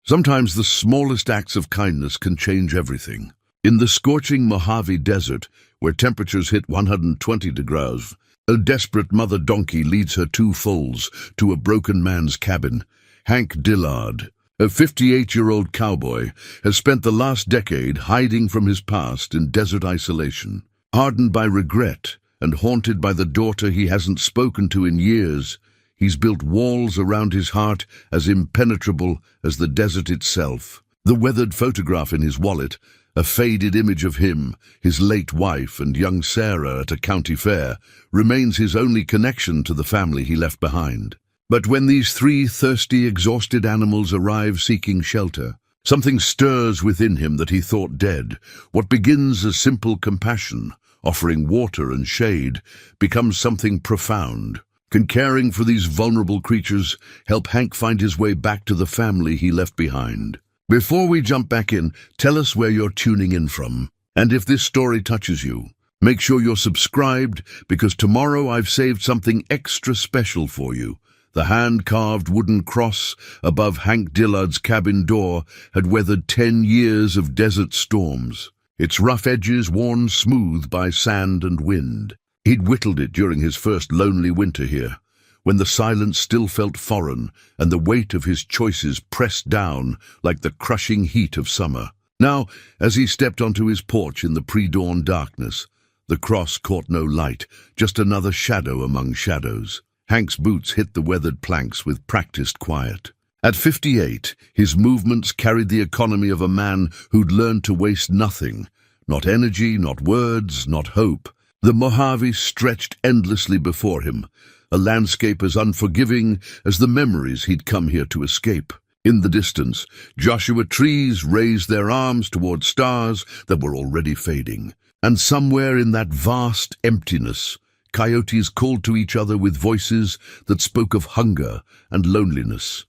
Sometimes the smallest acts of kindness can change everything. In the scorching Mojave Desert, where temperatures hit 120 degrees, a desperate mother donkey leads her two foals to a broken man's cabin. Hank Dillard, a 58-year-old cowboy, has spent the last decade hiding from his past in desert isolation. Hardened by regret and haunted by the daughter he hasn't spoken to in years, he's built walls around his heart as impenetrable as the desert itself. The weathered photograph in his wallet, a faded image of him, his late wife and young Sarah at a county fair, remains his only connection to the family he left behind. But when these three thirsty, exhausted animals arrive seeking shelter, something stirs within him that he thought dead. What begins as simple compassion, offering water and shade, becomes something profound. Can caring for these vulnerable creatures help Hank find his way back to the family he left behind? Before we jump back in, tell us where you're tuning in from. And if this story touches you, make sure you're subscribed, because tomorrow I've saved something extra special for you. The hand-carved wooden cross above Hank Dillard's cabin door had weathered 10 years of desert storms, its rough edges worn smooth by sand and wind. He'd whittled it during his first lonely winter here, when the silence still felt foreign and the weight of his choices pressed down like the crushing heat of summer. Now, as he stepped onto his porch in the pre-dawn darkness, the cross caught no light, just another shadow among shadows. Hank's boots hit the weathered planks with practiced quiet. At 58, his movements carried the economy of a man who'd learned to waste nothing. Not energy, not words, not hope. The Mojave stretched endlessly before him, a landscape as unforgiving as the memories he'd come here to escape. In the distance, Joshua trees raised their arms toward stars that were already fading. And somewhere in that vast emptiness, coyotes called to each other with voices that spoke of hunger and loneliness.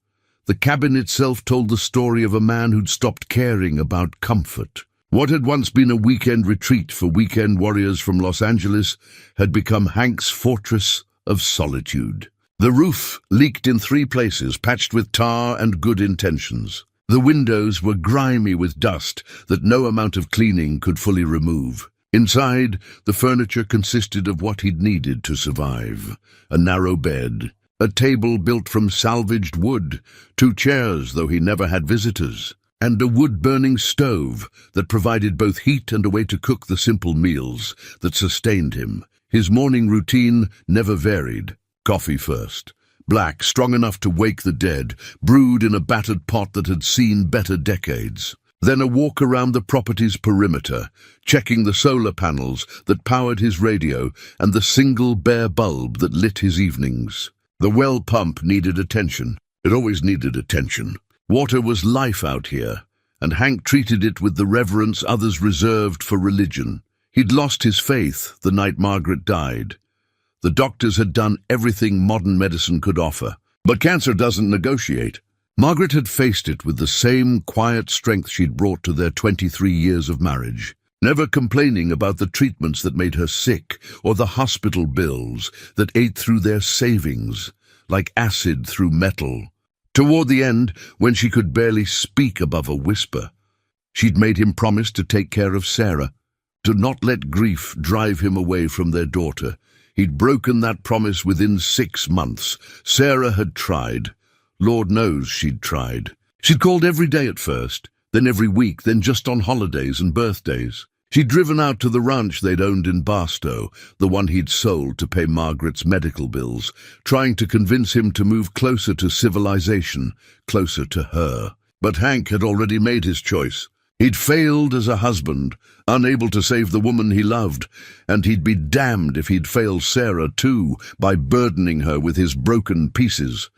The cabin itself told the story of a man who'd stopped caring about comfort. What had once been a weekend retreat for weekend warriors from Los Angeles had become Hank's fortress of solitude. The roof leaked in 3 places, patched with tar and good intentions. The windows were grimy with dust that no amount of cleaning could fully remove. Inside, the furniture consisted of what he'd needed to survive. A narrow bed, a table built from salvaged wood, 2 chairs, though he never had visitors, and a wood-burning stove that provided both heat and a way to cook the simple meals that sustained him. His morning routine never varied. Coffee first, black, strong enough to wake the dead, brewed in a battered pot that had seen better decades. Then a walk around the property's perimeter, checking the solar panels that powered his radio and the single bare bulb that lit his evenings. The well pump needed attention. It always needed attention. Water was life out here, and Hank treated it with the reverence others reserved for religion. He'd lost his faith the night Margaret died. The doctors had done everything modern medicine could offer, but cancer doesn't negotiate. Margaret had faced it with the same quiet strength she'd brought to their 23 years of marriage, never complaining about the treatments that made her sick or the hospital bills that ate through their savings, like acid through metal. Toward the end, when she could barely speak above a whisper, she'd made him promise to take care of Sarah, to not let grief drive him away from their daughter. He'd broken that promise within 6 months. Sarah had tried. Lord knows she'd tried. She'd called every day at first, then every week, then just on holidays and birthdays. She'd driven out to the ranch they'd owned in Barstow, the one he'd sold to pay Margaret's medical bills, trying to convince him to move closer to civilization, closer to her. But Hank had already made his choice. He'd failed as a husband, unable to save the woman he loved, and he'd be damned if he'd failed Sarah too, by burdening her with his broken pieces.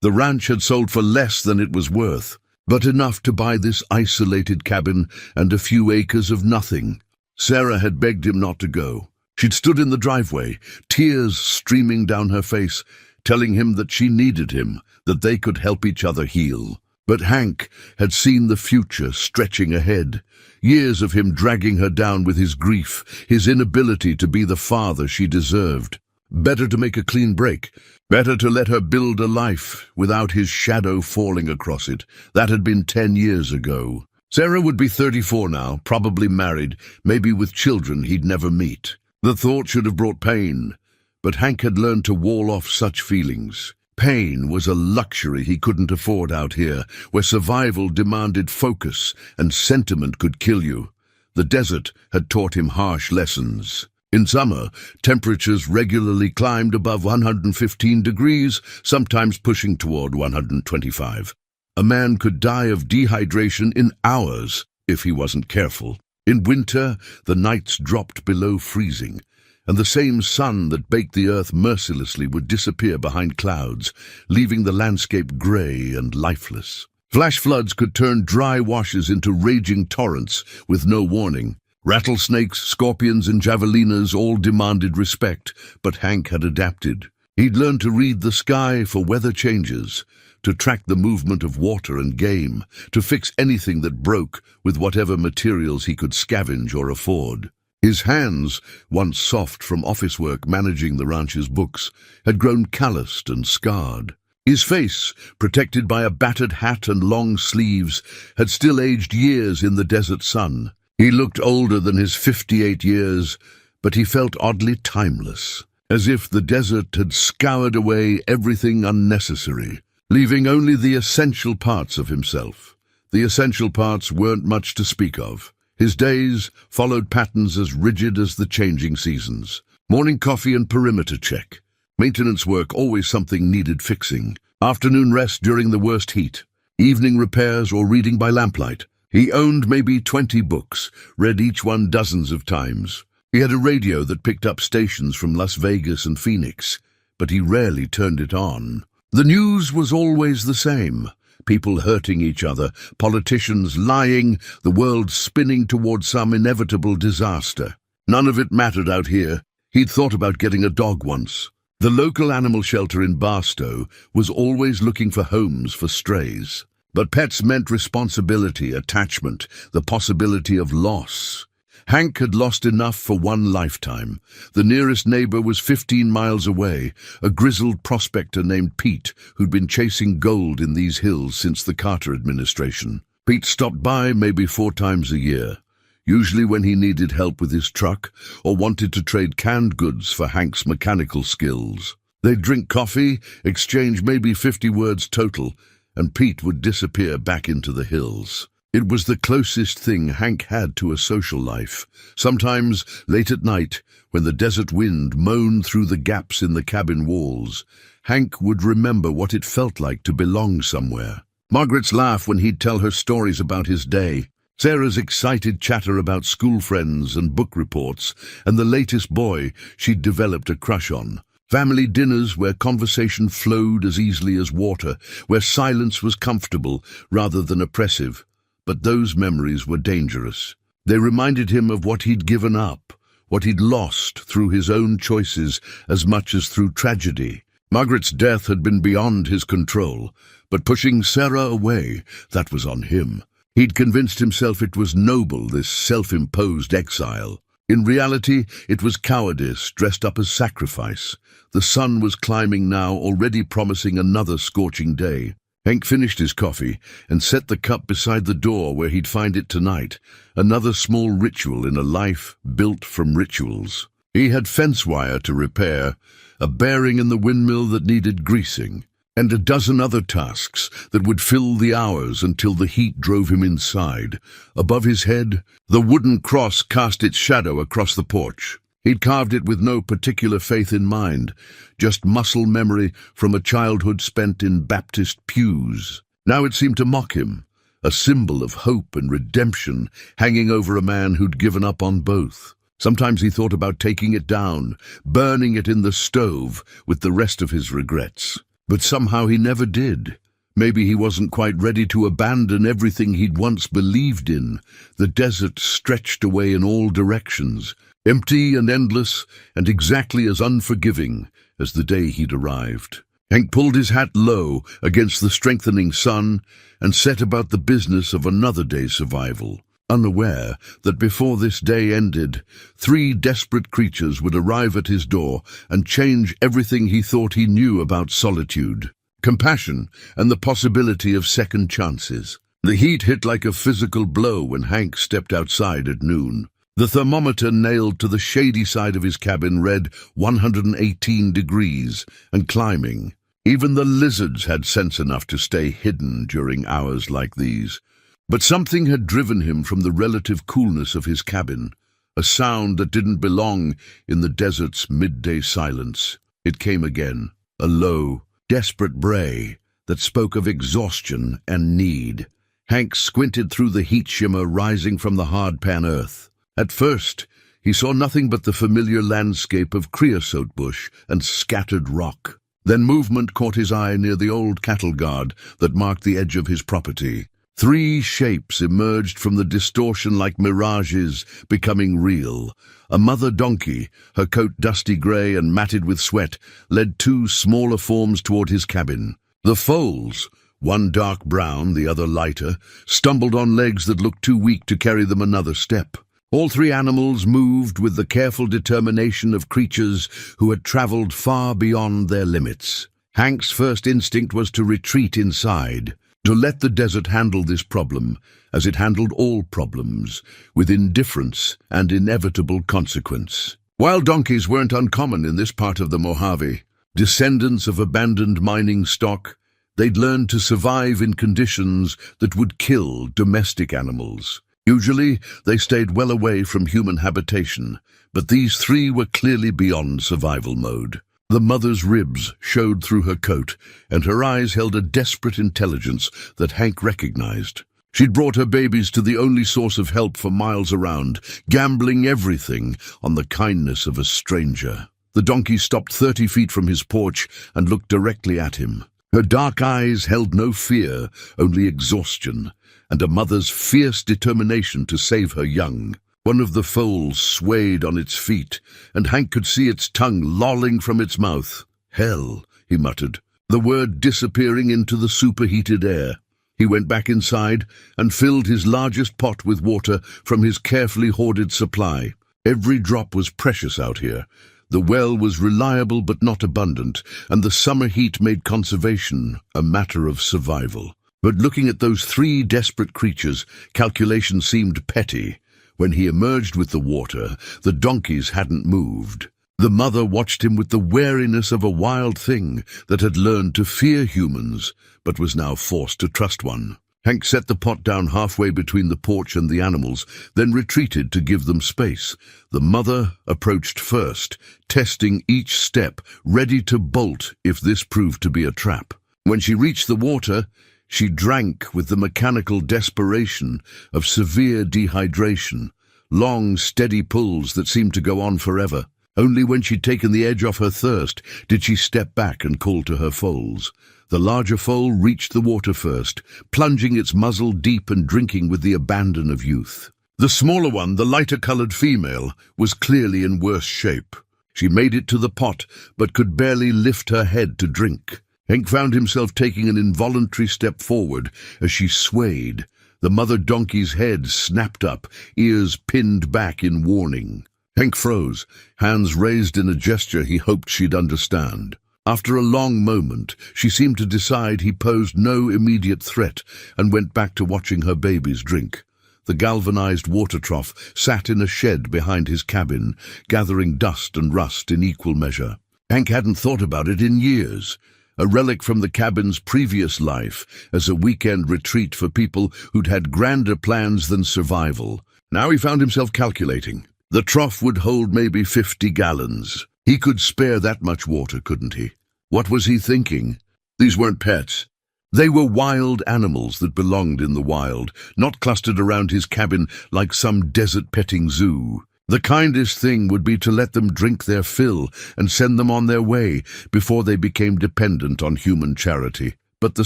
The ranch had sold for less than it was worth, but enough to buy this isolated cabin and a few acres of nothing. Sarah had begged him not to go. She'd stood in the driveway, tears streaming down her face, telling him that she needed him, that they could help each other heal. But Hank had seen the future stretching ahead, years of him dragging her down with his grief, his inability to be the father she deserved. Better to make a clean break. Better to let her build a life without his shadow falling across it. That had been 10 years ago. Sarah would be 34 now, probably married, maybe with children he'd never meet. The thought should have brought pain, but Hank had learned to wall off such feelings. Pain was a luxury he couldn't afford out here, where survival demanded focus and sentiment could kill you. The desert had taught him harsh lessons. In summer, temperatures regularly climbed above 115 degrees, sometimes pushing toward 125. A man could die of dehydration in hours if he wasn't careful. In winter, the nights dropped below freezing, and the same sun that baked the earth mercilessly would disappear behind clouds, leaving the landscape gray and lifeless. Flash floods could turn dry washes into raging torrents with no warning. Rattlesnakes, scorpions, and javelinas all demanded respect, but Hank had adapted. He'd learned to read the sky for weather changes, to track the movement of water and game, to fix anything that broke with whatever materials he could scavenge or afford. His hands, once soft from office work managing the ranch's books, had grown calloused and scarred. His face, protected by a battered hat and long sleeves, had still aged years in the desert sun. He looked older than his 58 years, but he felt oddly timeless, as if the desert had scoured away everything unnecessary, leaving only the essential parts of himself. The essential parts weren't much to speak of. His days followed patterns as rigid as the changing seasons. Morning coffee and perimeter check. Maintenance work, always something needed fixing. Afternoon rest during the worst heat. Evening repairs or reading by lamplight. He owned maybe 20 books, read each one dozens of times. He had a radio that picked up stations from Las Vegas and Phoenix, but he rarely turned it on. The news was always the same. People hurting each other, politicians lying, the world spinning toward some inevitable disaster. None of it mattered out here. He'd thought about getting a dog once. The local animal shelter in Barstow was always looking for homes for strays. But pets meant responsibility, attachment, the possibility of loss. Hank had lost enough for one lifetime. The nearest neighbor was 15 miles away, a grizzled prospector named Pete, who'd been chasing gold in these hills since the Carter administration. Pete stopped by maybe 4 times a year, usually when he needed help with his truck or wanted to trade canned goods for Hank's mechanical skills. They'd drink coffee, exchange maybe 50 words total, and Pete would disappear back into the hills. It was the closest thing Hank had to a social life. Sometimes, late at night, when the desert wind moaned through the gaps in the cabin walls, Hank would remember what it felt like to belong somewhere. Margaret's laugh when he'd tell her stories about his day. Sarah's excited chatter about school friends and book reports, and the latest boy she'd developed a crush on. Family dinners where conversation flowed as easily as water, where silence was comfortable rather than oppressive. But those memories were dangerous. They reminded him of what he'd given up, what he'd lost through his own choices as much as through tragedy. Margaret's death had been beyond his control, but pushing Sarah away, that was on him. He'd convinced himself it was noble, this self-imposed exile. In reality, it was cowardice dressed up as sacrifice. The sun was climbing now, already promising another scorching day. Hank finished his coffee and set the cup beside the door where he'd find it tonight, another small ritual in a life built from rituals. He had fence wire to repair, a bearing in the windmill that needed greasing, and a dozen other tasks that would fill the hours until the heat drove him inside. Above his head, the wooden cross cast its shadow across the porch. He'd carved it with no particular faith in mind, just muscle memory from a childhood spent in Baptist pews. Now it seemed to mock him, a symbol of hope and redemption hanging over a man who'd given up on both. Sometimes he thought about taking it down, burning it in the stove with the rest of his regrets. But somehow he never did. Maybe he wasn't quite ready to abandon everything he'd once believed in. The desert stretched away in all directions, empty and endless, and exactly as unforgiving as the day he'd arrived. Hank pulled his hat low against the strengthening sun and set about the business of another day's survival. unaware that before this day ended, 3 desperate creatures would arrive at his door and change everything he thought he knew about solitude, compassion, and the possibility of second chances. The heat hit like a physical blow when Hank stepped outside at noon. The thermometer nailed to the shady side of his cabin read 118 degrees and climbing. Even the lizards had sense enough to stay hidden during hours like these. But something had driven him from the relative coolness of his cabin, a sound that didn't belong in the desert's midday silence. It came again, a low, desperate bray that spoke of exhaustion and need. Hank squinted through the heat shimmer rising from the hard-pan earth. At first, he saw nothing but the familiar landscape of creosote bush and scattered rock. Then movement caught his eye near the old cattle guard that marked the edge of his property. 3 shapes emerged from the distortion like mirages, becoming real. A mother donkey, her coat dusty grey and matted with sweat, led 2 smaller forms toward his cabin. The foals, one dark brown, the other lighter, stumbled on legs that looked too weak to carry them another step. All 3 animals moved with the careful determination of creatures who had traveled far beyond their limits. Hank's first instinct was to retreat inside, to let the desert handle this problem, as it handled all problems, with indifference and inevitable consequence. Wild donkeys weren't uncommon in this part of the Mojave. Descendants of abandoned mining stock, they'd learned to survive in conditions that would kill domestic animals. Usually, they stayed well away from human habitation, but these 3 were clearly beyond survival mode. The mother's ribs showed through her coat, and her eyes held a desperate intelligence that Hank recognized. She'd brought her babies to the only source of help for miles around, gambling everything on the kindness of a stranger. The donkey stopped 30 feet from his porch and looked directly at him. Her dark eyes held no fear, only exhaustion, and a mother's fierce determination to save her young. One of the foals swayed on its feet, and Hank could see its tongue lolling from its mouth. "Hell," he muttered, the word disappearing into the superheated air. He went back inside and filled his largest pot with water from his carefully hoarded supply. Every drop was precious out here. The well was reliable but not abundant, and the summer heat made conservation a matter of survival. But looking at those 3 desperate creatures, calculation seemed petty. When he emerged with the water, the donkeys hadn't moved. The mother watched him with the wariness of a wild thing that had learned to fear humans, but was now forced to trust one. Hank set the pot down halfway between the porch and the animals, then retreated to give them space. The mother approached first, testing each step, ready to bolt if this proved to be a trap. When she reached the water, she drank with the mechanical desperation of severe dehydration, long, steady pulls that seemed to go on forever. Only when she'd taken the edge off her thirst did she step back and call to her foals. The larger foal reached the water first, plunging its muzzle deep and drinking with the abandon of youth. The smaller one, the lighter-colored female, was clearly in worse shape. She made it to the pot, but could barely lift her head to drink. Hank found himself taking an involuntary step forward as she swayed. The mother donkey's head snapped up, ears pinned back in warning. Hank froze, hands raised in a gesture he hoped she'd understand. After a long moment, she seemed to decide he posed no immediate threat and went back to watching her babies drink. The galvanized water trough sat in a shed behind his cabin, gathering dust and rust in equal measure. Hank hadn't thought about it in years. A relic from the cabin's previous life, as a weekend retreat for people who'd had grander plans than survival. Now he found himself calculating. The trough would hold maybe 50 gallons. He could spare that much water, couldn't he? What was he thinking? These weren't pets. They were wild animals that belonged in the wild, not clustered around his cabin like some desert-petting zoo. The kindest thing would be to let them drink their fill and send them on their way before they became dependent on human charity. But the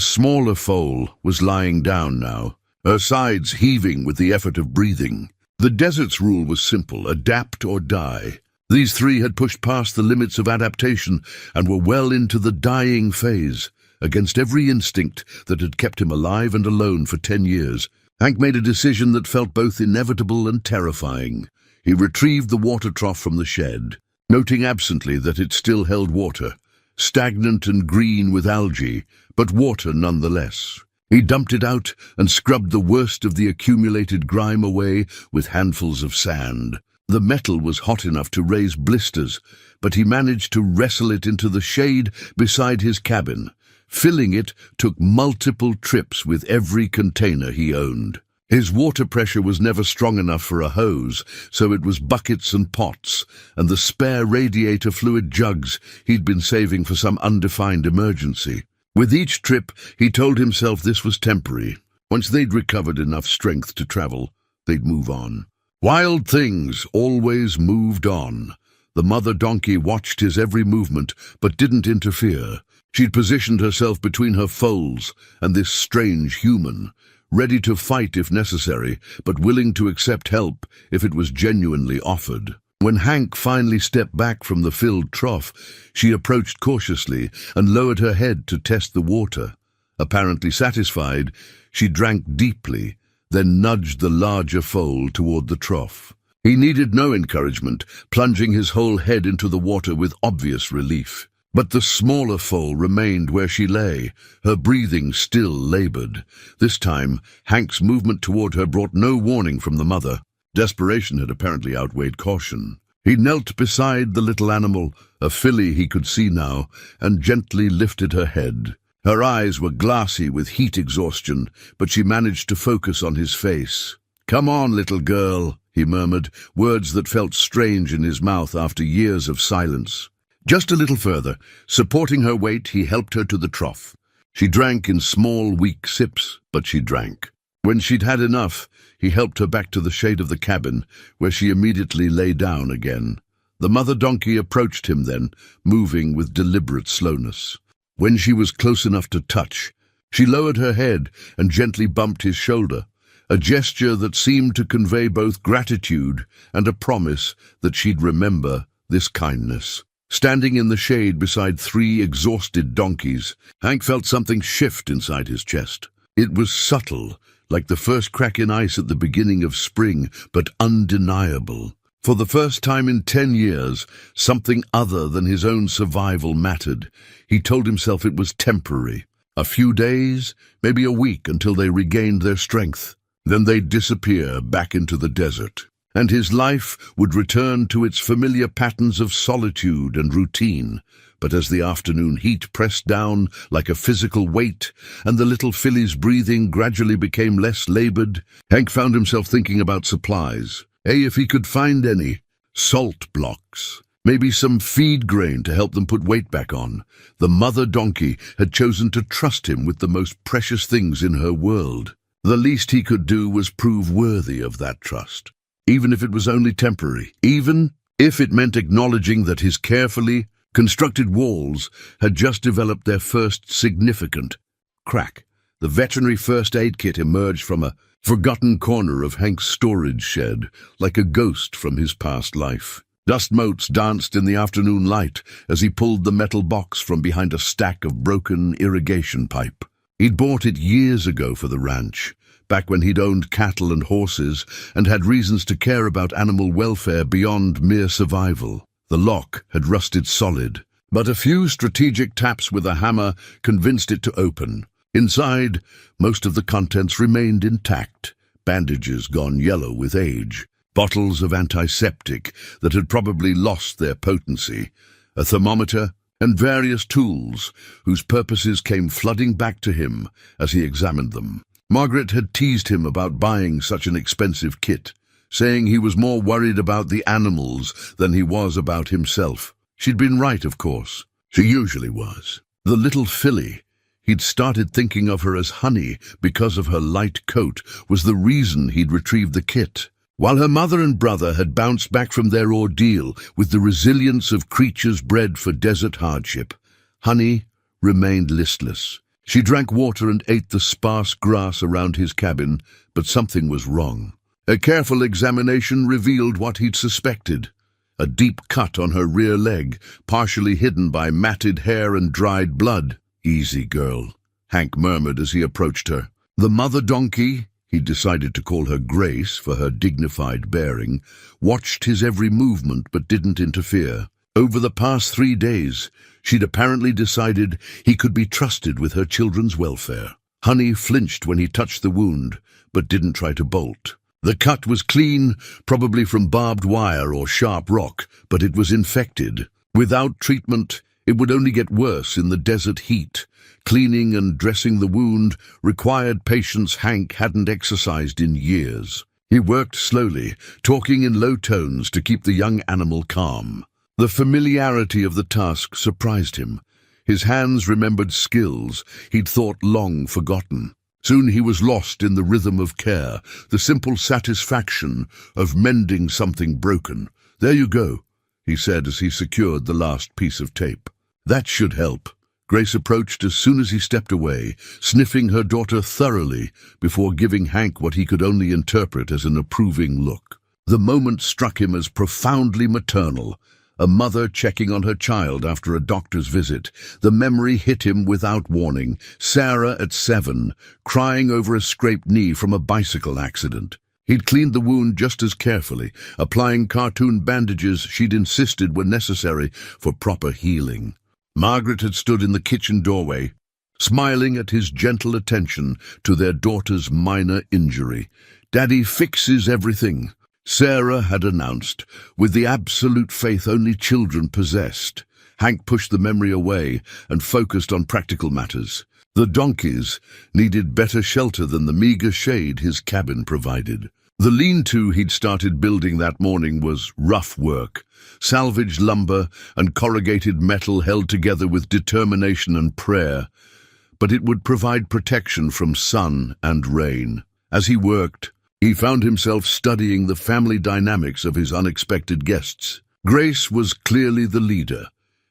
smaller foal was lying down now, her sides heaving with the effort of breathing. The desert's rule was simple: adapt or die. These 3 had pushed past the limits of adaptation and were well into the dying phase. Against every instinct that had kept him alive and alone for 10 years, Hank made a decision that felt both inevitable and terrifying. He retrieved the water trough from the shed, noting absently that it still held water, stagnant and green with algae, but water nonetheless. He dumped it out and scrubbed the worst of the accumulated grime away with handfuls of sand. The metal was hot enough to raise blisters, but he managed to wrestle it into the shade beside his cabin. Filling it took multiple trips with every container he owned. His water pressure was never strong enough for a hose, so it was buckets and pots, and the spare radiator fluid jugs he'd been saving for some undefined emergency. With each trip, he told himself this was temporary. Once they'd recovered enough strength to travel, they'd move on. Wild things always moved on. The mother donkey watched his every movement, but didn't interfere. She'd positioned herself between her foals and this strange human, ready to fight if necessary, but willing to accept help if it was genuinely offered. When Hank finally stepped back from the filled trough, she approached cautiously and lowered her head to test the water. Apparently satisfied, she drank deeply, then nudged the larger foal toward the trough. He needed no encouragement, plunging his whole head into the water with obvious relief. But the smaller foal remained where she lay, her breathing still labored. This time, Hank's movement toward her brought no warning from the mother. Desperation had apparently outweighed caution. He knelt beside the little animal, a filly he could see now, and gently lifted her head. Her eyes were glassy with heat exhaustion, but she managed to focus on his face. "Come on, little girl," he murmured, words that felt strange in his mouth after years of silence. Just a little further, supporting her weight, he helped her to the trough. She drank in small, weak sips, but she drank. When she'd had enough, he helped her back to the shade of the cabin, where she immediately lay down again. The mother donkey approached him then, moving with deliberate slowness. When she was close enough to touch, she lowered her head and gently bumped his shoulder, a gesture that seemed to convey both gratitude and a promise that she'd remember this kindness. Standing in the shade beside 3 exhausted donkeys, Hank felt something shift inside his chest. It was subtle, like the first crack in ice at the beginning of spring, but undeniable. For the first time in 10 years, something other than his own survival mattered. He told himself it was temporary. A few days, maybe a week, until they regained their strength. Then they'd disappear back into the desert, and his life would return to its familiar patterns of solitude and routine. But as the afternoon heat pressed down like a physical weight, and the little filly's breathing gradually became less labored, Hank found himself thinking about supplies. If he could find any. Salt blocks. Maybe some feed grain to help them put weight back on. The mother donkey had chosen to trust him with the most precious things in her world. The least he could do was prove worthy of that trust, even if it was only temporary, even if it meant acknowledging that his carefully constructed walls had just developed their first significant crack. The veterinary first aid kit emerged from a forgotten corner of Hank's storage shed, like a ghost from his past life. Dust motes danced in the afternoon light as he pulled the metal box from behind a stack of broken irrigation pipe. He'd bought it years ago for the ranch, back when he'd owned cattle and horses and had reasons to care about animal welfare beyond mere survival. The lock had rusted solid, but a few strategic taps with a hammer convinced it to open. Inside, most of the contents remained intact, bandages gone yellow with age, bottles of antiseptic that had probably lost their potency, a thermometer, and various tools whose purposes came flooding back to him as he examined them. Margaret had teased him about buying such an expensive kit, saying he was more worried about the animals than he was about himself. She'd been right, of course. She usually was. The little filly, he'd started thinking of her as Honey because of her light coat, was the reason he'd retrieved the kit. While her mother and brother had bounced back from their ordeal with the resilience of creatures bred for desert hardship, Honey remained listless. She drank water and ate the sparse grass around his cabin, but something was wrong. A careful examination revealed what he'd suspected. A deep cut on her rear leg, partially hidden by matted hair and dried blood. "Easy, girl," Hank murmured as he approached her. The mother donkey, he decided to call her Grace for her dignified bearing, watched his every movement but didn't interfere. Over the past 3 days, she'd apparently decided he could be trusted with her children's welfare. Honey flinched when he touched the wound, but didn't try to bolt. The cut was clean, probably from barbed wire or sharp rock, but it was infected. Without treatment, it would only get worse in the desert heat. Cleaning and dressing the wound required patience Hank hadn't exercised in years. He worked slowly, talking in low tones to keep the young animal calm. The familiarity of the task surprised him. His hands remembered skills he'd thought long forgotten. Soon he was lost in the rhythm of care, the simple satisfaction of mending something broken. "There you go," he said as he secured the last piece of tape. "That should help." Grace approached as soon as he stepped away, sniffing her daughter thoroughly before giving Hank what he could only interpret as an approving look. The moment struck him as profoundly maternal. A mother checking on her child after a doctor's visit. The memory hit him without warning. Sarah at 7, crying over a scraped knee from a bicycle accident. He'd cleaned the wound just as carefully, applying cartoon bandages she'd insisted were necessary for proper healing. Margaret had stood in the kitchen doorway, smiling at his gentle attention to their daughter's minor injury. "Daddy fixes everything," Sarah had announced, with the absolute faith only children possessed. Hank pushed the memory away and focused on practical matters. The donkeys needed better shelter than the meager shade his cabin provided. The lean-to he'd started building that morning was rough work. Salvaged lumber and corrugated metal held together with determination and prayer, but it would provide protection from sun and rain. As he worked, he found himself studying the family dynamics of his unexpected guests. Grace was clearly the leader,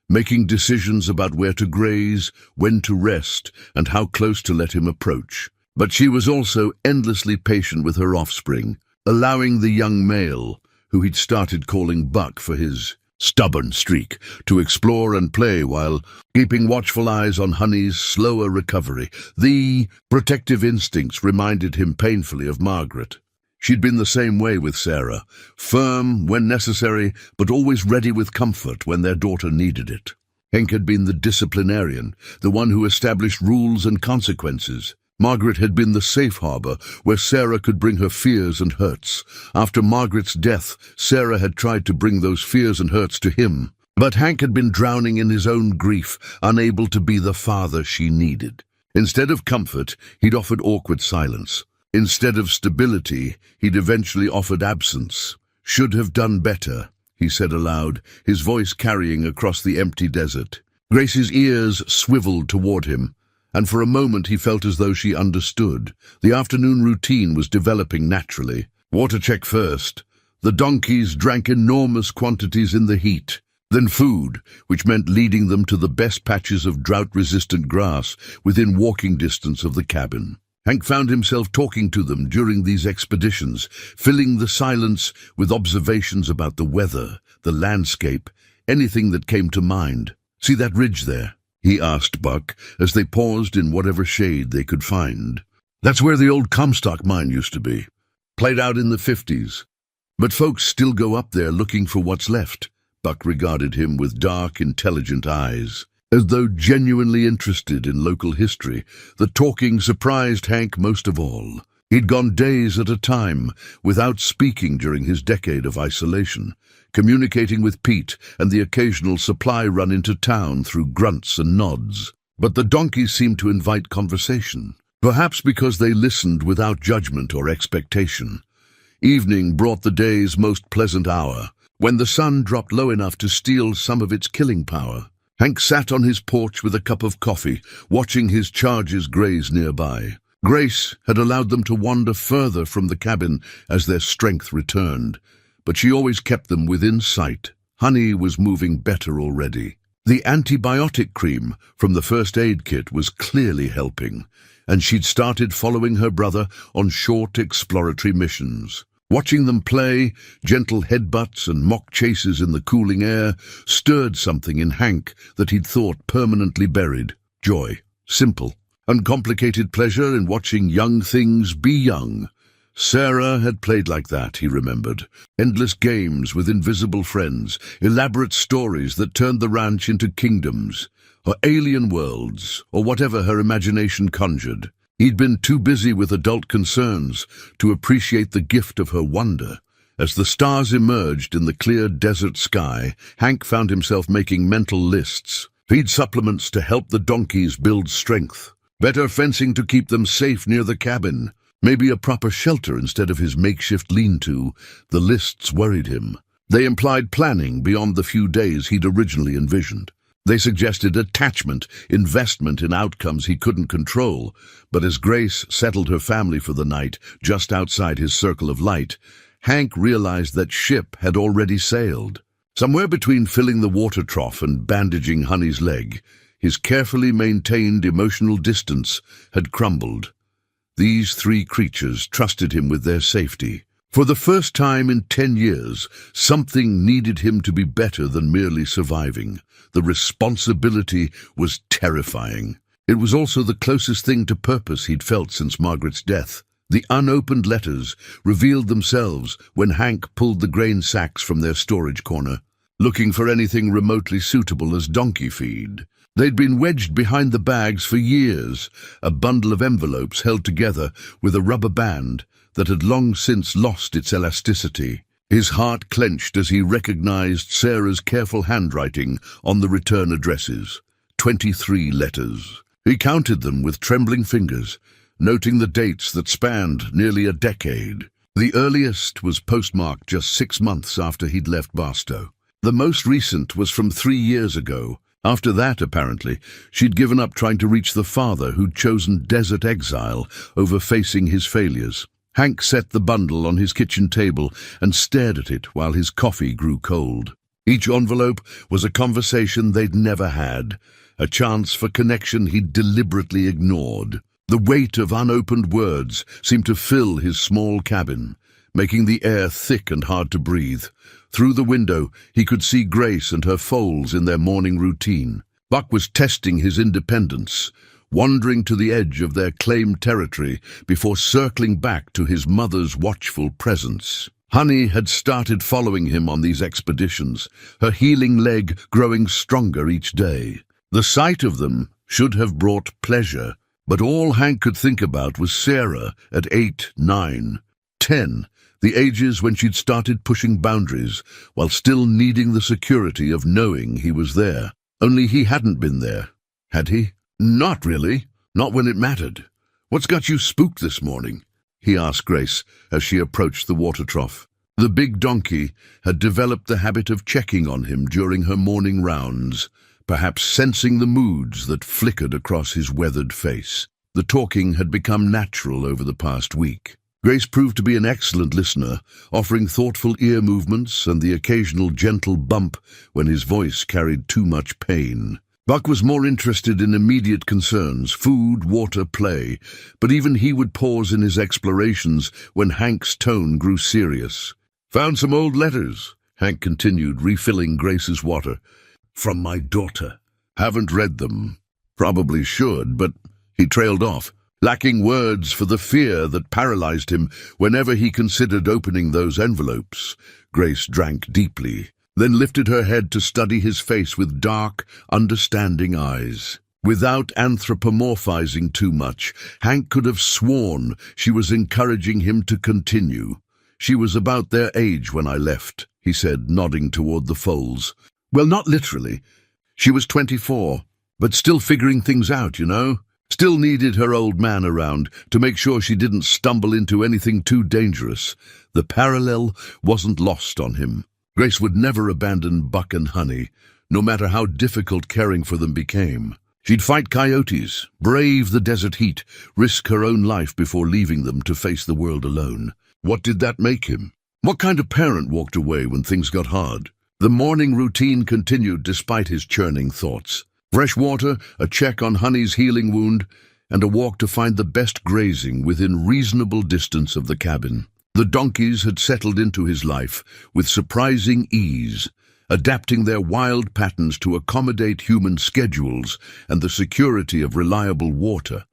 making decisions about where to graze, when to rest, and how close to let him approach. But she was also endlessly patient with her offspring, allowing the young male, who he'd started calling Buck for his stubborn streak, to explore and play while keeping watchful eyes on Honey's slower recovery. The protective instincts reminded him painfully of Margaret. She'd been the same way with Sarah, firm when necessary, but always ready with comfort when their daughter needed it. Hank had been the disciplinarian, the one who established rules and consequences. Margaret had been the safe harbor where Sarah could bring her fears and hurts. After Margaret's death, Sarah had tried to bring those fears and hurts to him. But Hank had been drowning in his own grief, unable to be the father she needed. Instead of comfort, he'd offered awkward silence. Instead of stability, he'd eventually offered absence. "Should have done better," he said aloud, his voice carrying across the empty desert. Grace's ears swiveled toward him, and for a moment he felt as though she understood. The afternoon routine was developing naturally. Water check first. The donkeys drank enormous quantities in the heat. Then food, which meant leading them to the best patches of drought-resistant grass within walking distance of the cabin. Hank found himself talking to them during these expeditions, filling the silence with observations about the weather, the landscape, anything that came to mind. "See that ridge there?" he asked Buck, as they paused in whatever shade they could find. "That's where the old Comstock mine used to be. Played out in the 50s. But folks still go up there looking for what's left." Buck regarded him with dark, intelligent eyes, as though genuinely interested in local history. The talking surprised Hank most of all. He'd gone days at a time without speaking during his decade of isolation, communicating with Pete and the occasional supply run into town through grunts and nods. But the donkeys seemed to invite conversation, perhaps because they listened without judgment or expectation. Evening brought the day's most pleasant hour, when the sun dropped low enough to steal some of its killing power. Hank sat on his porch with a cup of coffee, watching his charges graze nearby. Grace had allowed them to wander further from the cabin as their strength returned, but she always kept them within sight. Honey was moving better already. The antibiotic cream from the first aid kit was clearly helping, and she'd started following her brother on short exploratory missions. Watching them play, gentle headbutts and mock chases in the cooling air stirred something in Hank that he'd thought permanently buried. Joy. Simple, uncomplicated pleasure in watching young things be young. Sarah had played like that, he remembered. Endless games with invisible friends, elaborate stories that turned the ranch into kingdoms, or alien worlds, or whatever her imagination conjured. He'd been too busy with adult concerns to appreciate the gift of her wonder. As the stars emerged in the clear desert sky, Hank found himself making mental lists. Feed supplements to help the donkeys build strength. Better fencing to keep them safe near the cabin. Maybe a proper shelter instead of his makeshift lean-to. The lists worried him. They implied planning beyond the few days he'd originally envisioned. They suggested attachment, investment in outcomes he couldn't control. But as Grace settled her family for the night just outside his circle of light, Hank realized that ship had already sailed. Somewhere between filling the water trough and bandaging Honey's leg, his carefully maintained emotional distance had crumbled. These three creatures trusted him with their safety. For the first time in 10 years, something needed him to be better than merely surviving. The responsibility was terrifying. It was also the closest thing to purpose he'd felt since Margaret's death. The unopened letters revealed themselves when Hank pulled the grain sacks from their storage corner, looking for anything remotely suitable as donkey feed. They'd been wedged behind the bags for years, a bundle of envelopes held together with a rubber band that had long since lost its elasticity. His heart clenched as he recognized Sarah's careful handwriting on the return addresses. 23 letters. He counted them with trembling fingers, noting the dates that spanned nearly a decade. The earliest was postmarked just 6 months after he'd left Barstow. The most recent was from 3 years ago. After that, apparently, she'd given up trying to reach the father who'd chosen desert exile over facing his failures. Hank set the bundle on his kitchen table and stared at it while his coffee grew cold. Each envelope was a conversation they'd never had, a chance for connection he'd deliberately ignored. The weight of unopened words seemed to fill his small cabin, making the air thick and hard to breathe. Through the window, he could see Grace and her foals in their morning routine. Buck was testing his independence, wandering to the edge of their claimed territory before circling back to his mother's watchful presence. Honey had started following him on these expeditions, her healing leg growing stronger each day. The sight of them should have brought pleasure, but all Hank could think about was Sarah at 8, 9, 10, the ages when she'd started pushing boundaries while still needing the security of knowing he was there. Only he hadn't been there, had he? Not really. Not when it mattered. "What's got you spooked this morning?" he asked Grace as she approached the water trough. The big donkey had developed the habit of checking on him during her morning rounds, perhaps sensing the moods that flickered across his weathered face. The talking had become natural over the past week. Grace proved to be an excellent listener, offering thoughtful ear movements and the occasional gentle bump when his voice carried too much pain. Buck was more interested in immediate concerns, food, water, play, but even he would pause in his explorations when Hank's tone grew serious. "Found some old letters," Hank continued, refilling Grace's water. "From my daughter. Haven't read them. Probably should," but he trailed off, lacking words for the fear that paralyzed him whenever he considered opening those envelopes. Grace drank deeply, then lifted her head to study his face with dark, understanding eyes. Without anthropomorphizing too much, Hank could have sworn she was encouraging him to continue. "She was about their age when I left," he said, nodding toward the Foals. "Well, not literally. She was 24, but still figuring things out, you know? Still needed her old man around to make sure she didn't stumble into anything too dangerous." The parallel wasn't lost on him. Grace would never abandon Buck and Honey, no matter how difficult caring for them became. She'd fight coyotes, brave the desert heat, risk her own life before leaving them to face the world alone. What did that make him? What kind of parent walked away when things got hard? The morning routine continued despite his churning thoughts. Fresh water, a check on Honey's healing wound, and a walk to find the best grazing within reasonable distance of the cabin. The donkeys had settled into his life with surprising ease, adapting their wild patterns to accommodate human schedules and the security of reliable water.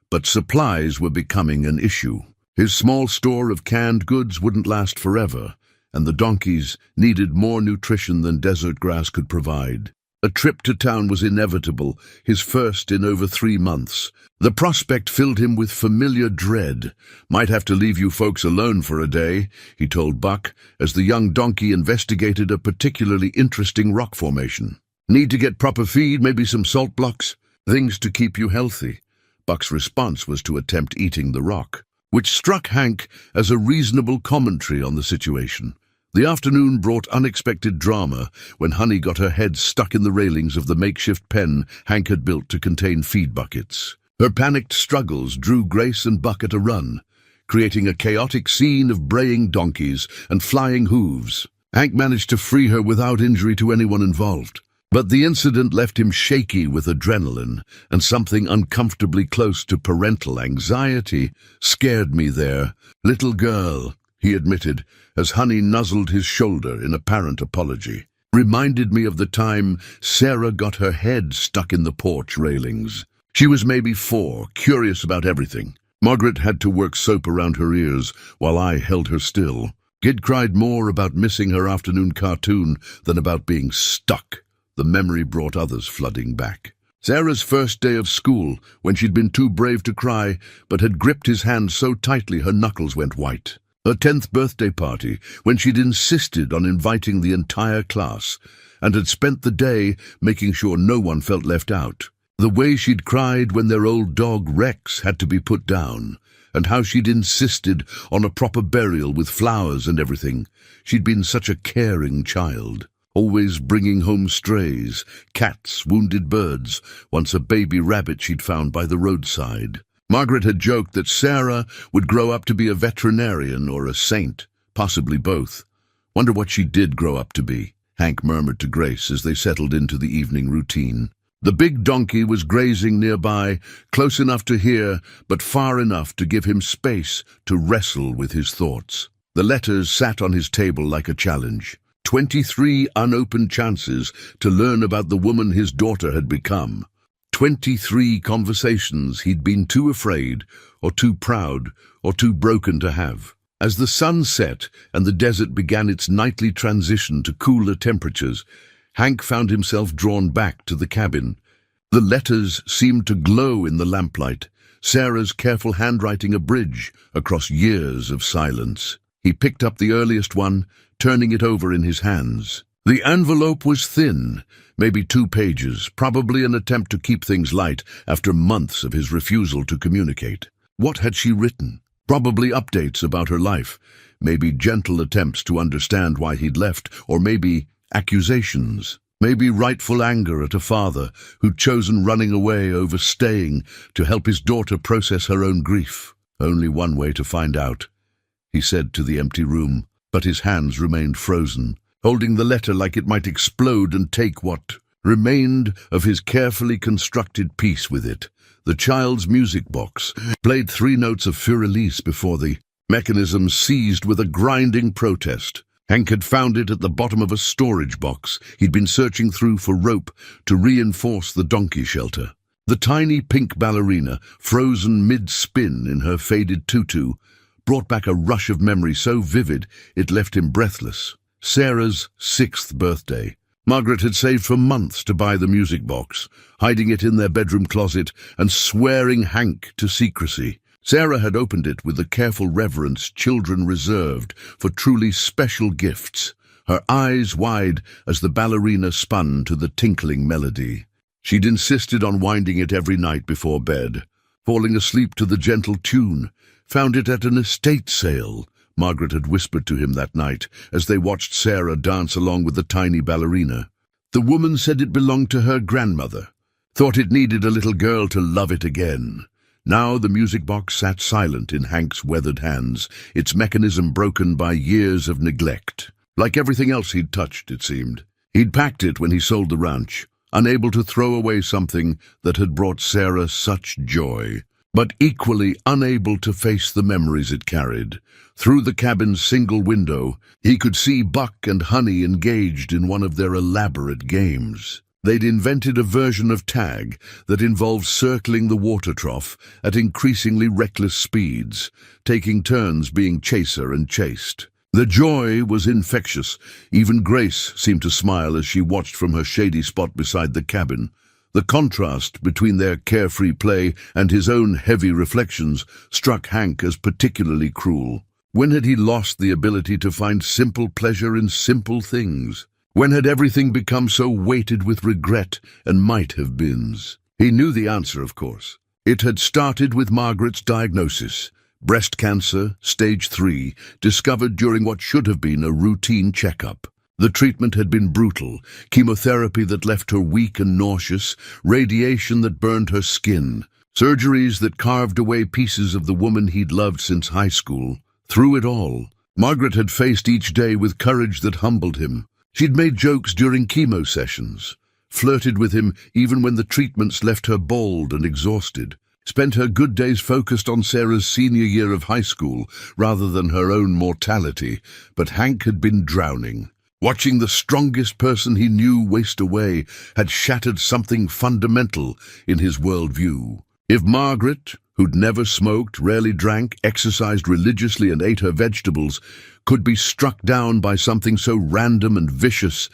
But supplies were becoming an issue. His small store of canned goods wouldn't last forever, and the donkeys needed more nutrition than desert grass could provide. A trip to town was inevitable, his first in over 3 months. The prospect filled him with familiar dread. "Might have to leave you folks alone for a day," he told Buck, as the young donkey investigated a particularly interesting rock formation. "Need to get proper feed, maybe some salt blocks? Things to keep you healthy." Buck's response was to attempt eating the rock, which struck Hank as a reasonable commentary on the situation. The afternoon brought unexpected drama when Honey got her head stuck in the railings of the makeshift pen Hank had built to contain feed buckets. Her panicked struggles drew Grace and Buck at a run, creating a chaotic scene of braying donkeys and flying hooves. Hank managed to free her without injury to anyone involved, but the incident left him shaky with adrenaline, and something uncomfortably close to parental anxiety scared me there. "Little girl," he admitted, as Honey nuzzled his shoulder in apparent apology. "Reminded me of the time Sarah got her head stuck in the porch railings. She was maybe 4, curious about everything. Margaret had to work soap around her ears while I held her still. Kid cried more about missing her afternoon cartoon than about being stuck." The memory brought others flooding back. Sarah's first day of school, when she'd been too brave to cry, but had gripped his hand so tightly her knuckles went white. Her 10th birthday party, when she'd insisted on inviting the entire class, and had spent the day making sure no one felt left out. The way she'd cried when their old dog Rex had to be put down, and how she'd insisted on a proper burial with flowers and everything. She'd been such a caring child, always bringing home strays, cats, wounded birds, once a baby rabbit she'd found by the roadside. Margaret had joked that Sarah would grow up to be a veterinarian or a saint, possibly both. "Wonder what she did grow up to be," Hank murmured to Grace as they settled into the evening routine. The big donkey was grazing nearby, close enough to hear, but far enough to give him space to wrestle with his thoughts. The letters sat on his table like a challenge. 23 unopened chances to learn about the woman his daughter had become. 23 conversations he'd been too afraid, or too proud, or too broken to have. As the sun set and the desert began its nightly transition to cooler temperatures, Hank found himself drawn back to the cabin. The letters seemed to glow in the lamplight, Sarah's careful handwriting a bridge across years of silence. He picked up the earliest one, turning it over in his hands. The envelope was thin, maybe 2 pages, probably an attempt to keep things light after months of his refusal to communicate. What had she written? Probably updates about her life, maybe gentle attempts to understand why he'd left, or maybe accusations, maybe rightful anger at a father who'd chosen running away over staying to help his daughter process her own grief. "Only one way to find out," he said to the empty room, but his hands remained frozen, holding the letter like it might explode and take what remained of his carefully constructed peace with it. The child's music box played 3 notes of Fur-Elise before the mechanism seized with a grinding protest. Hank had found it at the bottom of a storage box he'd been searching through for rope to reinforce the donkey shelter. The tiny pink ballerina, frozen mid-spin in her faded tutu, brought back a rush of memory so vivid it left him breathless. Sarah's 6th birthday. Margaret had saved for months to buy the music box, hiding it in their bedroom closet and swearing Hank to secrecy. Sarah had opened it with the careful reverence children reserved for truly special gifts, her eyes wide as the ballerina spun to the tinkling melody. She'd insisted on winding it every night before bed, falling asleep to the gentle tune. "Found it at an estate sale," Margaret had whispered to him that night as they watched Sarah dance along with the tiny ballerina. The woman said it belonged to her grandmother, thought it needed a little girl to love it again. Now the music box sat silent in Hank's weathered hands, its mechanism broken by years of neglect. Like everything else he'd touched, it seemed. He'd packed it when he sold the ranch, unable to throw away something that had brought Sarah such joy, but equally unable to face the memories it carried. Through the cabin's single window, he could see Buck and Honey engaged in one of their elaborate games. They'd invented a version of tag that involved circling the water trough at increasingly reckless speeds, taking turns being chaser and chased. The joy was infectious. Even Grace seemed to smile as she watched from her shady spot beside the cabin. The contrast between their carefree play and his own heavy reflections struck Hank as particularly cruel. When had he lost the ability to find simple pleasure in simple things? When had everything become so weighted with regret and might-have-beens? He knew the answer, of course. It had started with Margaret's diagnosis. Breast cancer, stage 3, discovered during what should have been a routine checkup. The treatment had been brutal, chemotherapy that left her weak and nauseous, radiation that burned her skin, surgeries that carved away pieces of the woman he'd loved since high school. Through it all, Margaret had faced each day with courage that humbled him. She'd made jokes during chemo sessions, flirted with him even when the treatments left her bald and exhausted, spent her good days focused on Sarah's senior year of high school rather than her own mortality, but Hank had been drowning. Watching the strongest person he knew waste away had shattered something fundamental in his worldview. If Margaret, who'd never smoked, rarely drank, exercised religiously and ate her vegetables, could be struck down by something so random and vicious,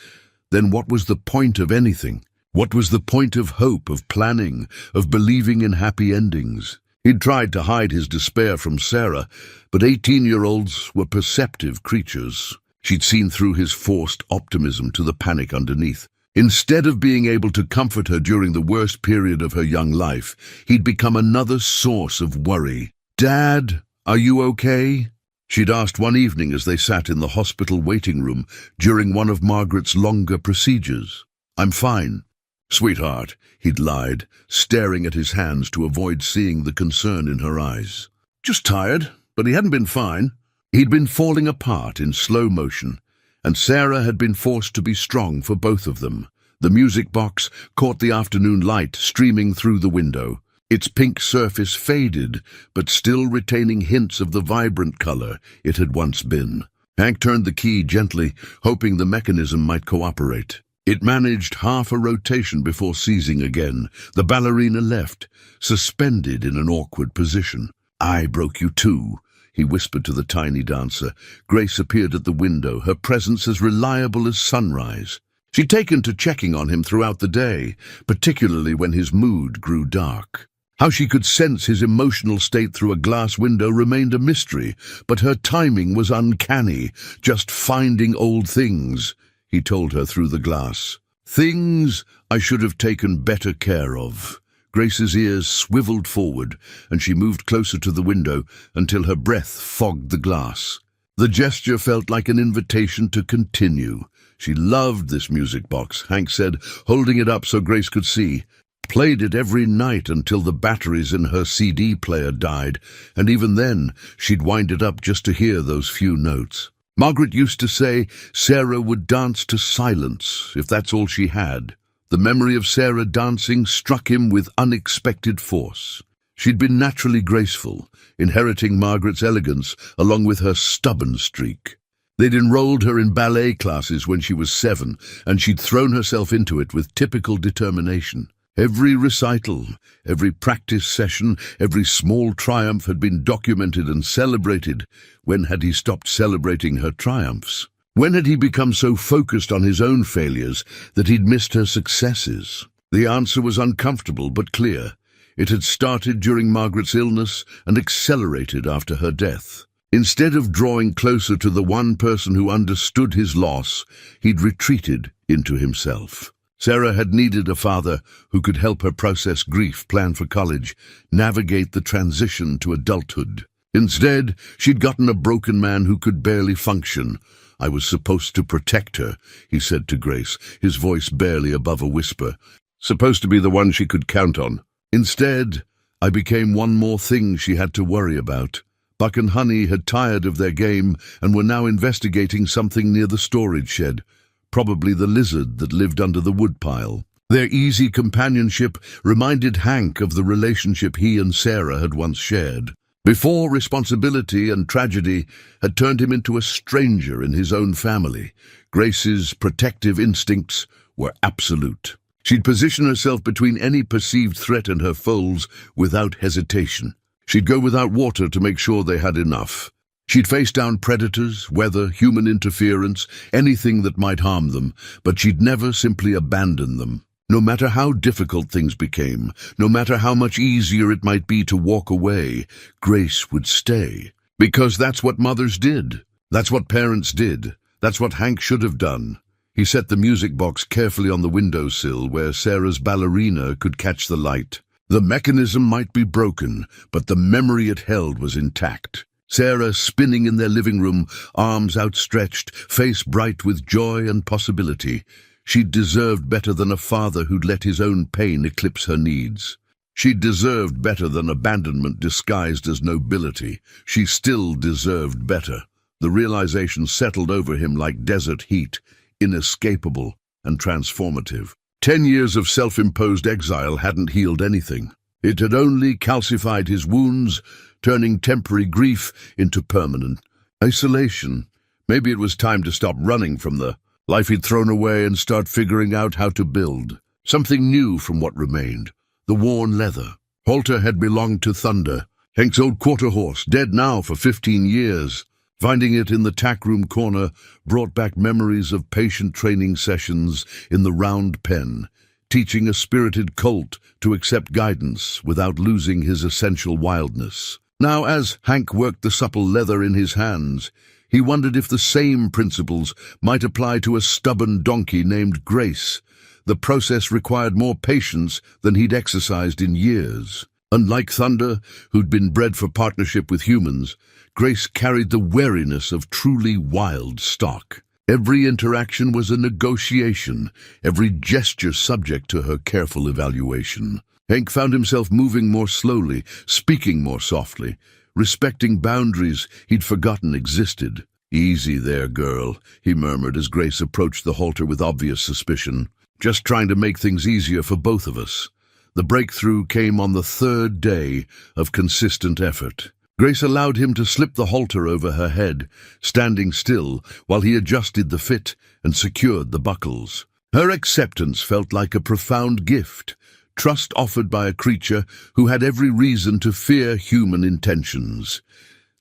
then what was the point of anything? What was the point of hope, of planning, of believing in happy endings? He'd tried to hide his despair from Sarah, but 18-year-olds were perceptive creatures. She'd seen through his forced optimism to the panic underneath. Instead of being able to comfort her during the worst period of her young life, he'd become another source of worry. "Dad, are you okay?" She'd asked one evening as they sat in the hospital waiting room during one of Margaret's longer procedures. "I'm fine." "Sweetheart," he'd lied, staring at his hands to avoid seeing the concern in her eyes. "Just tired," but he hadn't been fine. He'd been falling apart in slow motion, and Sarah had been forced to be strong for both of them. The music box caught the afternoon light streaming through the window. Its pink surface faded, but still retaining hints of the vibrant color it had once been. Hank turned the key gently, hoping the mechanism might cooperate. It managed half a rotation before seizing again. The ballerina left, suspended in an awkward position. "I broke you too," he whispered to the tiny dancer. Grace appeared at the window, her presence as reliable as sunrise. She'd taken to checking on him throughout the day, particularly when his mood grew dark. How she could sense his emotional state through a glass window remained a mystery, but her timing was uncanny. "Just finding old things," he told her through the glass. "Things I should have taken better care of." Grace's ears swiveled forward, and she moved closer to the window until her breath fogged the glass. The gesture felt like an invitation to continue. She loved this music box, Hank said, holding it up so Grace could see. Played it every night until the batteries in her CD player died, and even then she'd wind it up just to hear those few notes. Margaret used to say Sarah would dance to silence, if that's all she had. The memory of Sarah dancing struck him with unexpected force. She'd been naturally graceful, inheriting Margaret's elegance along with her stubborn streak. They'd enrolled her in ballet classes when she was 7, and she'd thrown herself into it with typical determination. Every recital, every practice session, every small triumph had been documented and celebrated. When had he stopped celebrating her triumphs? When had he become so focused on his own failures that he'd missed her successes? The answer was uncomfortable but clear. It had started during Margaret's illness and accelerated after her death. Instead of drawing closer to the one person who understood his loss, he'd retreated into himself. Sarah had needed a father who could help her process grief, plan for college, navigate the transition to adulthood. Instead, she'd gotten a broken man who could barely function. "I was supposed to protect her," he said to Grace, his voice barely above a whisper. "Supposed to be the one she could count on. Instead, I became one more thing she had to worry about." Buck and Honey had tired of their game and were now investigating something near the storage shed. Probably the lizard that lived under the woodpile. Their easy companionship reminded Hank of the relationship he and Sarah had once shared. Before responsibility and tragedy had turned him into a stranger in his own family, Grace's protective instincts were absolute. She'd position herself between any perceived threat and her foals without hesitation. She'd go without water to make sure they had enough. She'd face down predators, weather, human interference, anything that might harm them, but she'd never simply abandon them. No matter how difficult things became, no matter how much easier it might be to walk away, Grace would stay. Because that's what mothers did. That's what parents did. That's what Hank should have done. He set the music box carefully on the windowsill where Sarah's ballerina could catch the light. The mechanism might be broken, but the memory it held was intact. Sarah spinning in their living room, arms outstretched, face bright with joy and possibility. She'd deserved better than a father who'd let his own pain eclipse her needs. She'd deserved better than abandonment disguised as nobility. She still deserved better. The realization settled over him like desert heat, inescapable and transformative. 10 years of self-imposed exile hadn't healed anything. It had only calcified his wounds, turning temporary grief into permanent isolation. Maybe it was time to stop running from the life he'd thrown away and start figuring out how to build something new from what remained. The worn leather. Halter had belonged to Thunder, Hank's old quarter horse, dead now for 15 years. Finding it in the tack-room corner brought back memories of patient training sessions in the round pen, teaching a spirited colt to accept guidance without losing his essential wildness. Now, as Hank worked the supple leather in his hands, he wondered if the same principles might apply to a stubborn donkey named Grace. The process required more patience than he'd exercised in years. Unlike Thunder, who'd been bred for partnership with humans, Grace carried the wariness of truly wild stock. Every interaction was a negotiation, every gesture subject to her careful evaluation. Hank found himself moving more slowly, speaking more softly, respecting boundaries he'd forgotten existed. "Easy there, girl," he murmured as Grace approached the halter with obvious suspicion. "Just trying to make things easier for both of us." The breakthrough came on the third day of consistent effort. Grace allowed him to slip the halter over her head, standing still while he adjusted the fit and secured the buckles. Her acceptance felt like a profound gift, trust offered by a creature who had every reason to fear human intentions.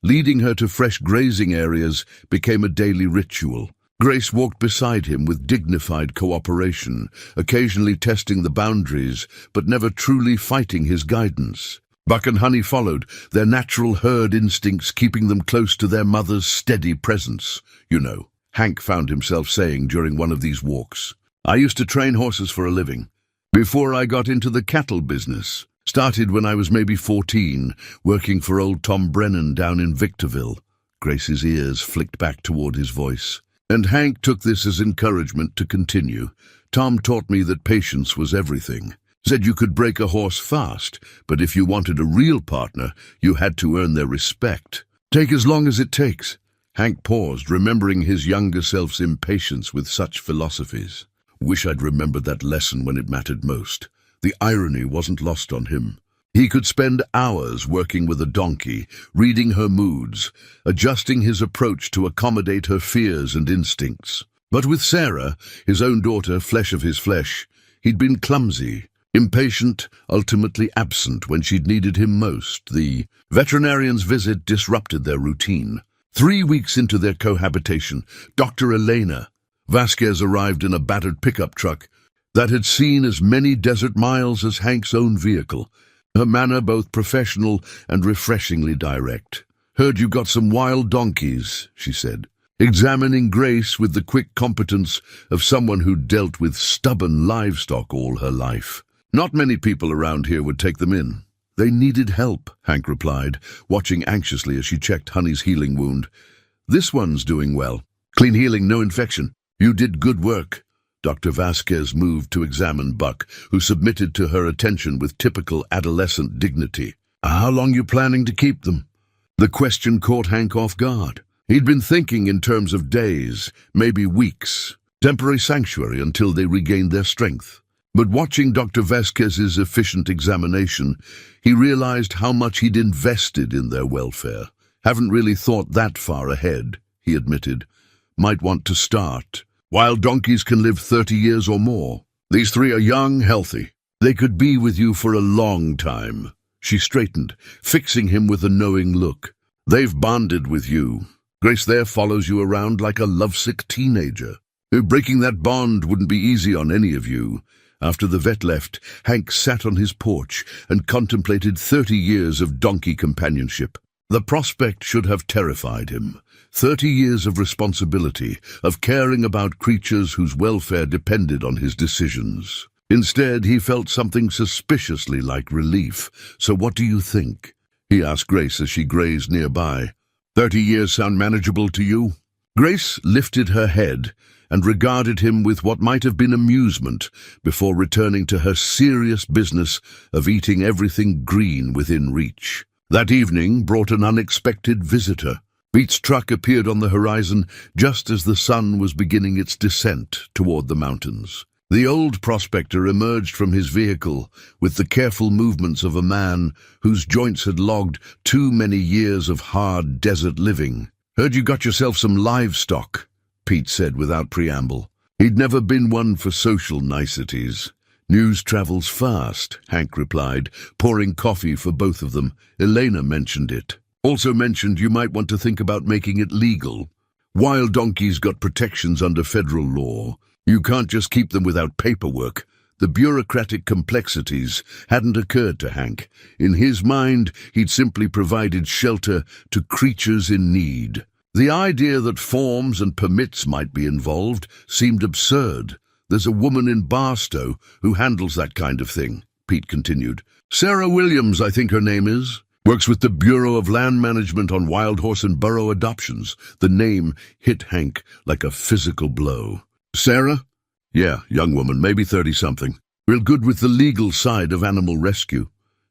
Leading her to fresh grazing areas became a daily ritual. Grace walked beside him with dignified cooperation, occasionally testing the boundaries, but never truly fighting his guidance. Buck and Honey followed, their natural herd instincts keeping them close to their mother's steady presence. "You know," Hank found himself saying during one of these walks, "I used to train horses for a living. Before I got into the cattle business. Started when I was maybe 14, working for old Tom Brennan down in Victorville." Grace's ears flicked back toward his voice. And Hank took this as encouragement to continue. "Tom taught me that patience was everything. Said you could break a horse fast, but if you wanted a real partner, you had to earn their respect. Take as long as it takes." Hank paused, remembering his younger self's impatience with such philosophies. Wish I'd remembered that lesson when it mattered most. The irony wasn't lost on him. He could spend hours working with a donkey, reading her moods, adjusting his approach to accommodate her fears and instincts. But with Sarah, his own daughter, flesh of his flesh, he'd been clumsy, impatient, ultimately absent when she'd needed him most. The veterinarian's visit disrupted their routine. 3 weeks into their cohabitation, Dr. Elena Vasquez arrived in a battered pickup truck that had seen as many desert miles as Hank's own vehicle, her manner both professional and refreshingly direct. "Heard you got some wild donkeys," she said, examining Grace with the quick competence of someone who'd dealt with stubborn livestock all her life. "Not many people around here would take them in." "They needed help," Hank replied, watching anxiously as she checked Honey's healing wound. "This one's doing well. Clean healing, no infection. You did good work." Dr. Vasquez moved to examine Buck, who submitted to her attention with typical adolescent dignity. "How long you planning to keep them?" The question caught Hank off guard. He'd been thinking in terms of days, maybe weeks, temporary sanctuary until they regained their strength. But watching Dr. Vasquez's efficient examination, he realized how much he'd invested in their welfare. "Haven't really thought that far ahead," he admitted. "Might want to start. Wild donkeys can live 30 years or more." These three are young, healthy. They could be with you for a long time. She straightened, fixing him with a knowing look. They've bonded with you. Grace there follows you around like a lovesick teenager. Breaking that bond wouldn't be easy on any of you. After the vet left, Hank sat on his porch and contemplated 30 years of donkey companionship. The prospect should have terrified him. 30 years of responsibility, of caring about creatures whose welfare depended on his decisions. Instead, he felt something suspiciously like relief. "So what do you think?" he asked Grace as she grazed nearby. 30 years sound manageable to you?" Grace lifted her head and regarded him with what might have been amusement before returning to her serious business of eating everything green within reach. That evening brought an unexpected visitor. Pete's truck appeared on the horizon just as the sun was beginning its descent toward the mountains. The old prospector emerged from his vehicle with the careful movements of a man whose joints had logged too many years of hard desert living. "Heard you got yourself some livestock," Pete said without preamble. He'd never been one for social niceties. "News travels fast," Hank replied, pouring coffee for both of them. "Elena mentioned it. Also mentioned you might want to think about making it legal. Wild donkeys got protections under federal law. You can't just keep them without paperwork." The bureaucratic complexities hadn't occurred to Hank. In his mind, he'd simply provided shelter to creatures in need. The idea that forms and permits might be involved seemed absurd. "There's a woman in Barstow who handles that kind of thing," Pete continued. "Sarah Williams, I think her name is. Works with the Bureau of Land Management on wild horse and burro adoptions." The name hit Hank like a physical blow. "Sarah?" "Yeah, young woman, maybe 30-something. Real good with the legal side of animal rescue."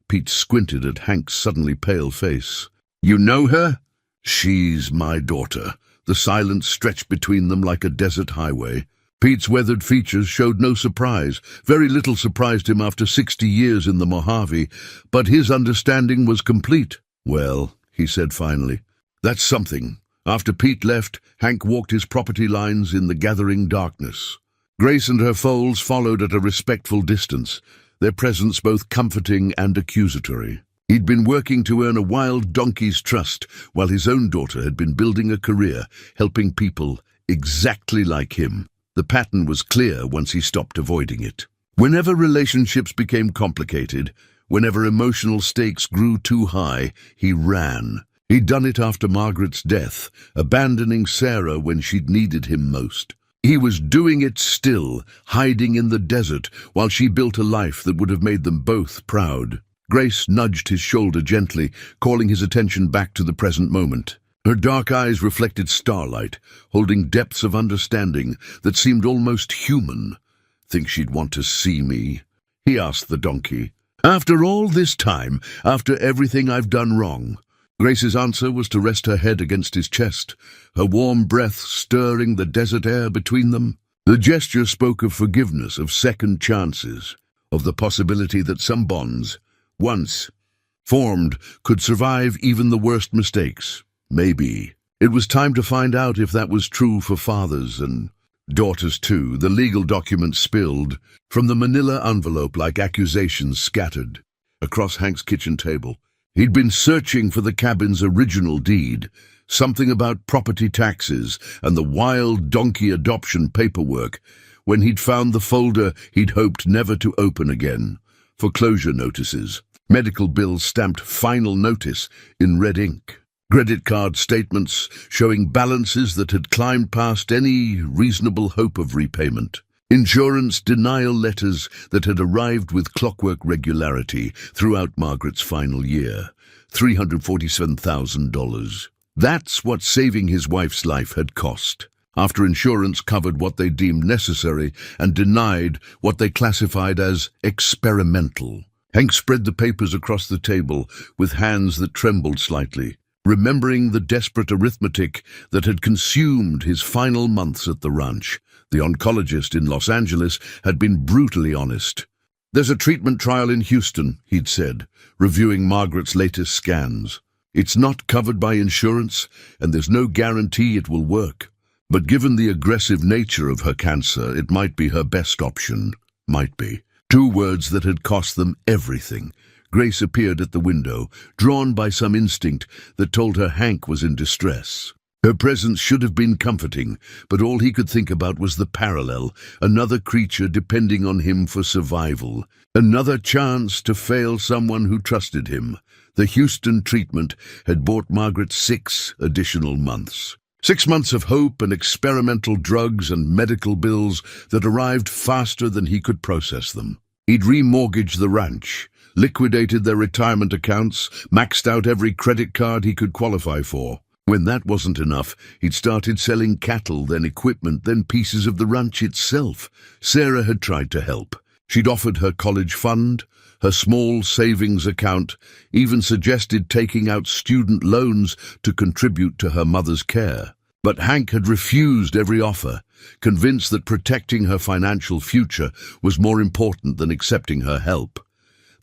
Pete squinted at Hank's suddenly pale face. "You know her?" "She's my daughter." The silence stretched between them like a desert highway. Pete's weathered features showed no surprise. Very little surprised him after 60 years in the Mojave, but his understanding was complete. "Well," he said finally, "that's something." After Pete left, Hank walked his property lines in the gathering darkness. Grace and her foals followed at a respectful distance, their presence both comforting and accusatory. He'd been working to earn a wild donkey's trust, while his own daughter had been building a career, helping people exactly like him. The pattern was clear once he stopped avoiding it. Whenever relationships became complicated, whenever emotional stakes grew too high, he ran. He'd done it after Margaret's death, abandoning Sarah when she'd needed him most. He was doing it still, hiding in the desert, while she built a life that would have made them both proud. Grace nudged his shoulder gently, calling his attention back to the present moment. Her dark eyes reflected starlight, holding depths of understanding that seemed almost human. "Think she'd want to see me?" he asked the donkey. "After all this time, after everything I've done wrong?" Grace's answer was to rest her head against his chest, her warm breath stirring the desert air between them. The gesture spoke of forgiveness, of second chances, of the possibility that some bonds, once formed, could survive even the worst mistakes. Maybe. It was time to find out if that was true for fathers and daughters too. The legal documents spilled from the manila envelope like accusations scattered across Hank's kitchen table. He'd been searching for the cabin's original deed, something about property taxes and the wild donkey adoption paperwork, when he'd found the folder he'd hoped never to open again. Foreclosure notices, medical bills stamped final notice in red ink, credit card statements showing balances that had climbed past any reasonable hope of repayment. Insurance denial letters that had arrived with clockwork regularity throughout Margaret's final year. $347,000. That's what saving his wife's life had cost, after insurance covered what they deemed necessary and denied what they classified as experimental. Hank spread the papers across the table with hands that trembled slightly, remembering the desperate arithmetic that had consumed his final months at the ranch. The oncologist in Los Angeles had been brutally honest. "There's a treatment trial in Houston," he'd said, reviewing Margaret's latest scans. "It's not covered by insurance, and there's no guarantee it will work. But given the aggressive nature of her cancer, it might be her best option." Might be. Two words that had cost them everything. Grace appeared at the window, drawn by some instinct that told her Hank was in distress. Her presence should have been comforting, but all he could think about was the parallel, another creature depending on him for survival. Another chance to fail someone who trusted him. The Houston treatment had bought Margaret 6 additional months. 6 months of hope and experimental drugs and medical bills that arrived faster than he could process them. He'd remortgaged the ranch, liquidated their retirement accounts, maxed out every credit card he could qualify for. When that wasn't enough, he'd started selling cattle, then equipment, then pieces of the ranch itself. Sarah had tried to help. She'd offered her college fund, her small savings account, even suggested taking out student loans to contribute to her mother's care. But Hank had refused every offer, convinced that protecting her financial future was more important than accepting her help.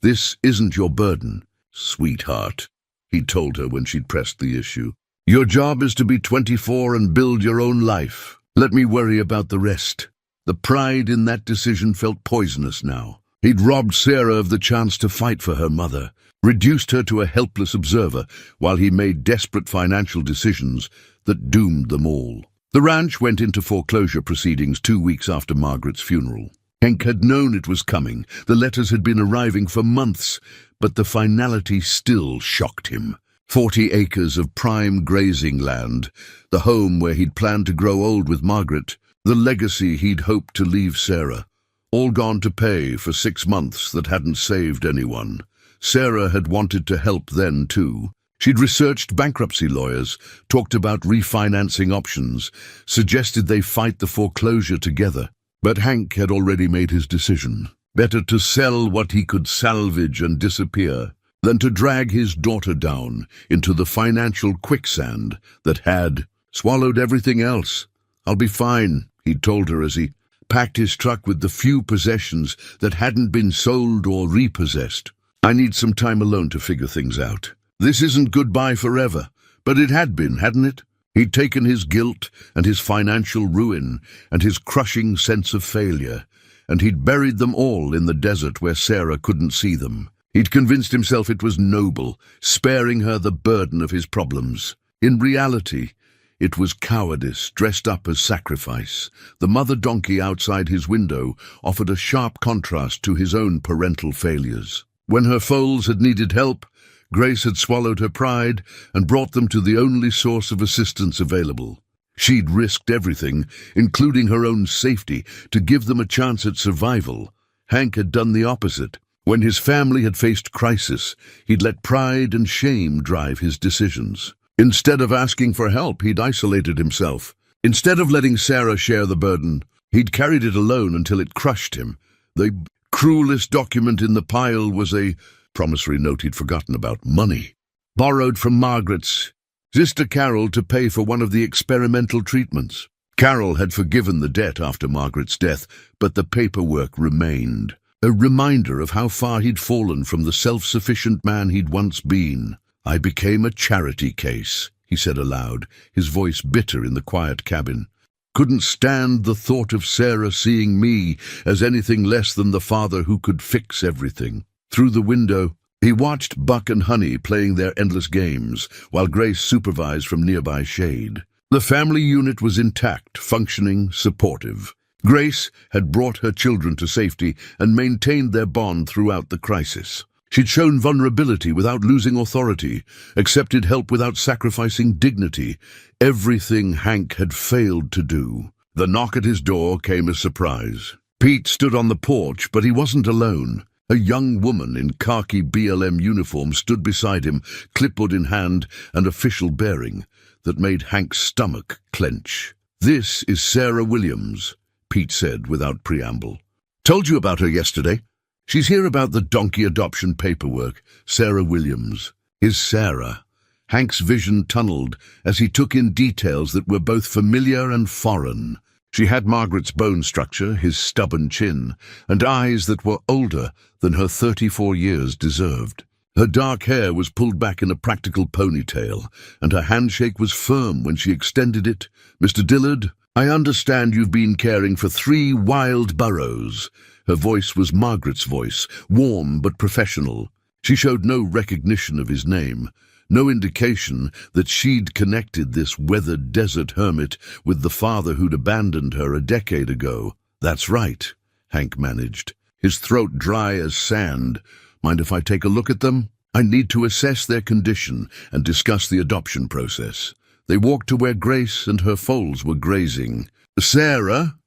"This isn't your burden, sweetheart," he told her when she'd pressed the issue. "Your job is to be 24 and build your own life. Let me worry about the rest." The pride in that decision felt poisonous now. He'd robbed Sarah of the chance to fight for her mother, reduced her to a helpless observer while he made desperate financial decisions that doomed them all. The ranch went into foreclosure proceedings 2 weeks after Margaret's funeral. Hank had known it was coming. The letters had been arriving for months, but the finality still shocked him. 40 acres of prime grazing land, the home where he'd planned to grow old with Margaret, the legacy he'd hoped to leave Sarah, all gone to pay for 6 months that hadn't saved anyone. Sarah had wanted to help then too. She'd researched bankruptcy lawyers, talked about refinancing options, suggested they fight the foreclosure together. But Hank had already made his decision. Better to sell what he could salvage and disappear than to drag his daughter down into the financial quicksand that had swallowed everything else. "I'll be fine," he'd told her as he packed his truck with the few possessions that hadn't been sold or repossessed. "I need some time alone to figure things out. This isn't goodbye forever, but it had been, hadn't it?" He'd taken his guilt and his financial ruin and his crushing sense of failure, and he'd buried them all in the desert where Sarah couldn't see them. He'd convinced himself it was noble, sparing her the burden of his problems. In reality, it was cowardice dressed up as sacrifice. The mother donkey outside his window offered a sharp contrast to his own parental failures. When her foals had needed help, Grace had swallowed her pride and brought them to the only source of assistance available. She'd risked everything, including her own safety, to give them a chance at survival. Hank had done the opposite. When his family had faced crisis, he'd let pride and shame drive his decisions. Instead of asking for help, he'd isolated himself. Instead of letting Sarah share the burden, he'd carried it alone until it crushed him. The cruelest document in the pile was a promissory note he'd forgotten about: money, borrowed from Margaret's sister Carol to pay for one of the experimental treatments. Carol had forgiven the debt after Margaret's death, but the paperwork remained, a reminder of how far he'd fallen from the self-sufficient man he'd once been. "I became a charity case," he said aloud, his voice bitter in the quiet cabin. "Couldn't stand the thought of Sarah seeing me as anything less than the father who could fix everything." Through the window, he watched Buck and Honey playing their endless games, while Grace supervised from nearby shade. The family unit was intact, functioning, supportive. Grace had brought her children to safety and maintained their bond throughout the crisis. She'd shown vulnerability without losing authority, accepted help without sacrificing dignity, everything Hank had failed to do. The knock at his door came as surprise. Pete stood on the porch, but he wasn't alone. A young woman in khaki BLM uniform stood beside him, clipboard in hand and official bearing, that made Hank's stomach clench. "This is Sarah Williams," Pete said without preamble. "Told you about her yesterday. She's here about the donkey adoption paperwork." Sarah Williams. His Sarah. Hank's vision tunneled as he took in details that were both familiar and foreign. She had Margaret's bone structure, his stubborn chin, and eyes that were older than her 34 years deserved. Her dark hair was pulled back in a practical ponytail, and her handshake was firm when she extended it. "Mr. Dillard, I understand you've been caring for 3 wild burros. Her voice was Margaret's voice, warm but professional. She showed no recognition of his name, no indication that she'd connected this weathered desert hermit with the father who'd abandoned her a decade ago. That's right, Hank managed, his throat dry as sand. Mind if I take a look at them? I need to assess their condition and discuss the adoption process. They walked to where Grace and her foals were grazing. Sarah,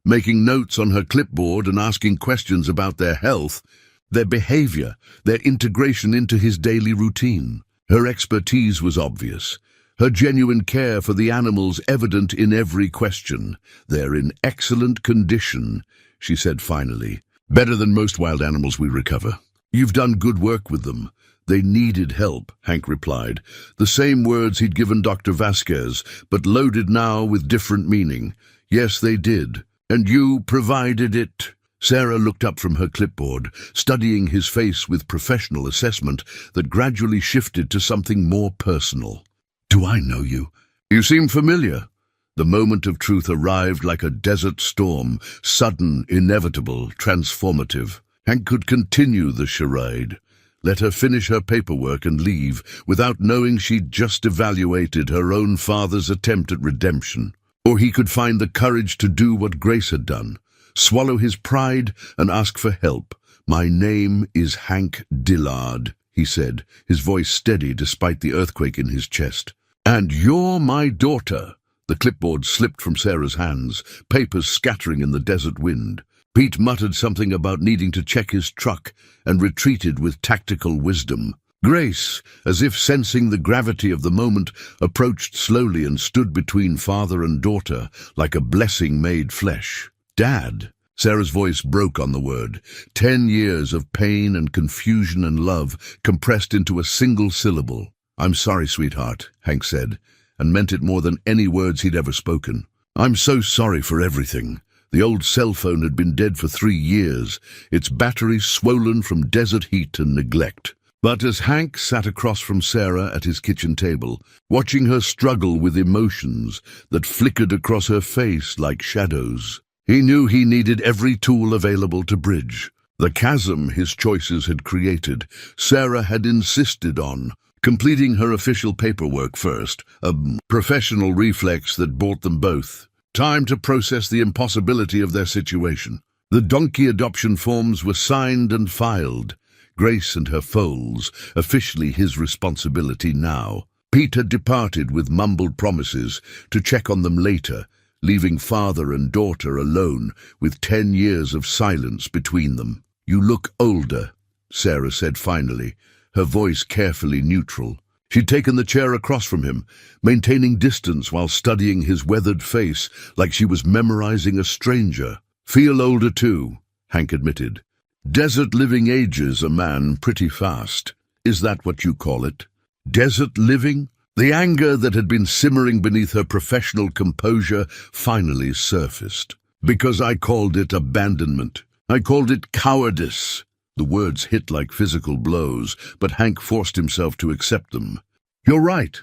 making notes on her clipboard and asking questions about their health, their behavior, their integration into his daily routine. Her expertise was obvious, her genuine care for the animals evident in every question. They're in excellent condition, she said finally. Better than most wild animals we recover. You've done good work with them. They needed help, Hank replied, the same words he'd given Dr. Vasquez, but loaded now with different meaning. Yes, they did. And you provided it. Sarah looked up from her clipboard, studying his face with professional assessment that gradually shifted to something more personal. Do I know you? You seem familiar. The moment of truth arrived like a desert storm, sudden, inevitable, transformative. Hank could continue the charade. Let her finish her paperwork and leave, without knowing she'd just evaluated her own father's attempt at redemption. Or he could find the courage to do what Grace had done. Swallow his pride and ask for help. My name is Hank Dillard, he said, his voice steady despite the earthquake in his chest. And you're my daughter. The clipboard slipped from Sarah's hands, papers scattering in the desert wind. Pete muttered something about needing to check his truck and retreated with tactical wisdom. Grace, as if sensing the gravity of the moment, approached slowly and stood between father and daughter like a blessing made flesh. Dad, Sarah's voice broke on the word. 10 years of pain and confusion and love compressed into a single syllable. I'm sorry, sweetheart, Hank said, and meant it more than any words he'd ever spoken. I'm so sorry for everything. The old cell phone had been dead for 3 years, its battery swollen from desert heat and neglect. But as Hank sat across from Sarah at his kitchen table, watching her struggle with emotions that flickered across her face like shadows, he knew he needed every tool available to bridge. The chasm his choices had created, Sarah had insisted on, completing her official paperwork first, a professional reflex that brought them both time to process the impossibility of their situation. The donkey adoption forms were signed and filed. Grace and her foals, officially his responsibility now. Pete had departed with mumbled promises to check on them later, leaving father and daughter alone with 10 years of silence between them. You look older, Sarah said finally, her voice carefully neutral. She'd taken the chair across from him, maintaining distance while studying his weathered face like she was memorizing a stranger. Feel older too, Hank admitted. Desert living ages a man pretty fast. Is that what you call it? Desert living? The anger that had been simmering beneath her professional composure finally surfaced. Because I called it abandonment. I called it cowardice. The words hit like physical blows, but Hank forced himself to accept them. You're right.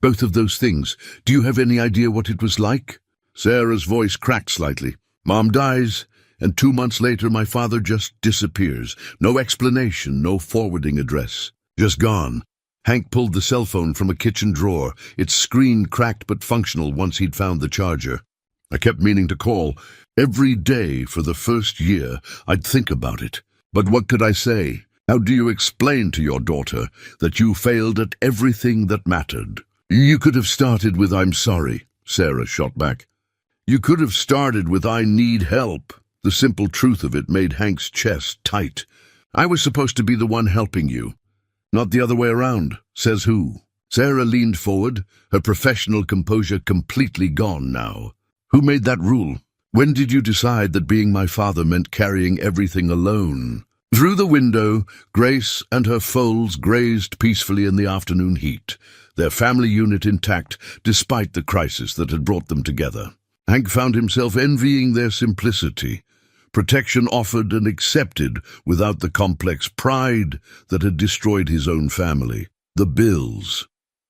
Both of those things. Do you have any idea what it was like? Sarah's voice cracked slightly. Mom dies, and 2 months later my father just disappears. No explanation, no forwarding address. Just gone. Hank pulled the cell phone from a kitchen drawer, its screen cracked but functional once he'd found the charger. I kept meaning to call. Every day for the first year, I'd think about it. But what could I say? How do you explain to your daughter that you failed at everything that mattered? You could have started with I'm sorry, Sarah shot back. You could have started with I need help. The simple truth of it made Hank's chest tight. I was supposed to be the one helping you. Not the other way around. Says who? Sarah leaned forward, her professional composure completely gone now. Who made that rule? When did you decide that being my father meant carrying everything alone? Through the window, Grace and her foals grazed peacefully in the afternoon heat, their family unit intact despite the crisis that had brought them together. Hank found himself envying their simplicity, protection offered and accepted without the complex pride that had destroyed his own family. The bills,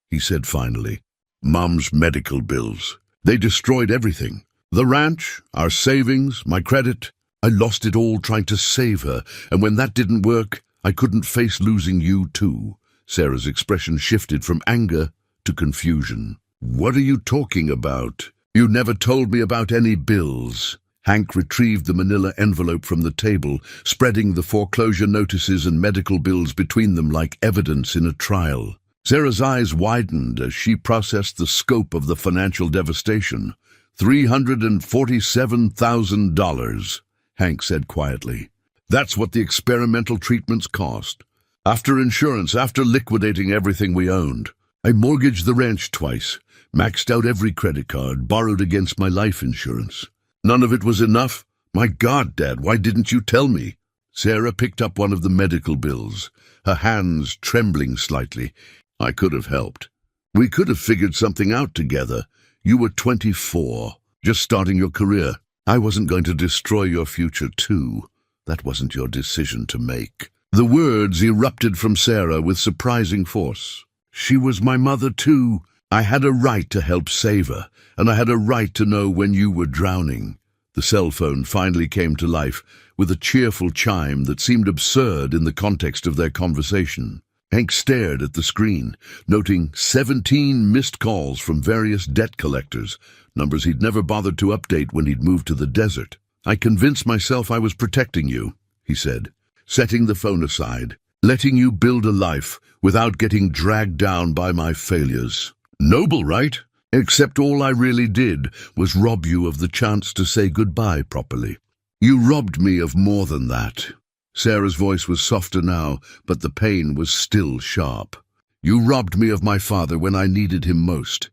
he said finally. Mom's medical bills. They destroyed everything. The ranch, our savings, my credit. I lost it all trying to save her, and when that didn't work, I couldn't face losing you too." Sarah's expression shifted from anger to confusion. "What are you talking about? You never told me about any bills." Hank retrieved the manila envelope from the table, spreading the foreclosure notices and medical bills between them like evidence in a trial. Sarah's eyes widened as she processed the scope of the financial devastation. $347,000, Hank said quietly. "That's what the experimental treatments cost. After insurance, after liquidating everything we owned. I mortgaged the ranch twice, maxed out every credit card, borrowed against my life insurance. None of it was enough. My God, Dad, why didn't you tell me?" Sarah picked up one of the medical bills, her hands trembling slightly. "I could have helped. We could have figured something out together. You were 24, just starting your career. I wasn't going to destroy your future too. That wasn't your decision to make." The words erupted from Sarah with surprising force. "She was my mother too. I had a right to help save her, and I had a right to know when you were drowning." The cell phone finally came to life with a cheerful chime that seemed absurd in the context of their conversation. Hank stared at the screen, noting 17 missed calls from various debt collectors, numbers he'd never bothered to update when he'd moved to the desert. "I convinced myself I was protecting you," he said, setting the phone aside, "letting you build a life without getting dragged down by my failures. Noble, right? Except all I really did was rob you of the chance to say goodbye properly. You robbed me of more than that." Sarah's voice was softer now, but the pain was still sharp. "You robbed me of my father when I needed him most.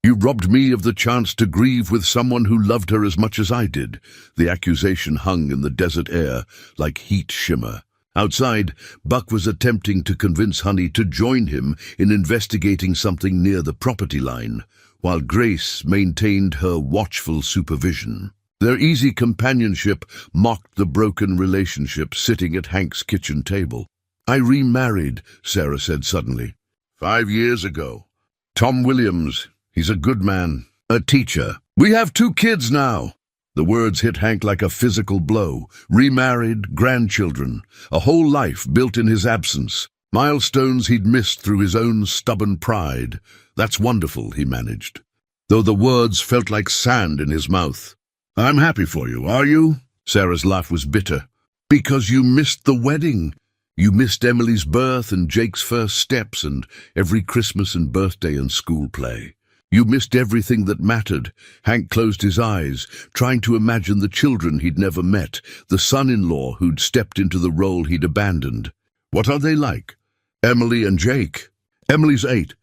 You robbed me of the chance to grieve with someone who loved her as much as I did." The accusation hung in the desert air like heat shimmer. Outside, Buck was attempting to convince Honey to join him in investigating something near the property line, while Grace maintained her watchful supervision. Their easy companionship mocked the broken relationship sitting at Hank's kitchen table. "I remarried," Sarah said suddenly. 5 years ago. Tom Williams. He's a good man. A teacher. We have 2 kids now." The words hit Hank like a physical blow. Remarried, grandchildren, a whole life built in his absence. Milestones he'd missed through his own stubborn pride. "That's wonderful," he managed, though the words felt like sand in his mouth. "I'm happy for you, are you?" Sarah's laugh was bitter. "Because you missed the wedding. You missed Emily's birth and Jake's first steps and every Christmas and birthday and school play. You missed everything that mattered." Hank closed his eyes, trying to imagine the children he'd never met, the son-in-law who'd stepped into the role he'd abandoned. "What are they like?" "Emily and Jake. Emily's 8.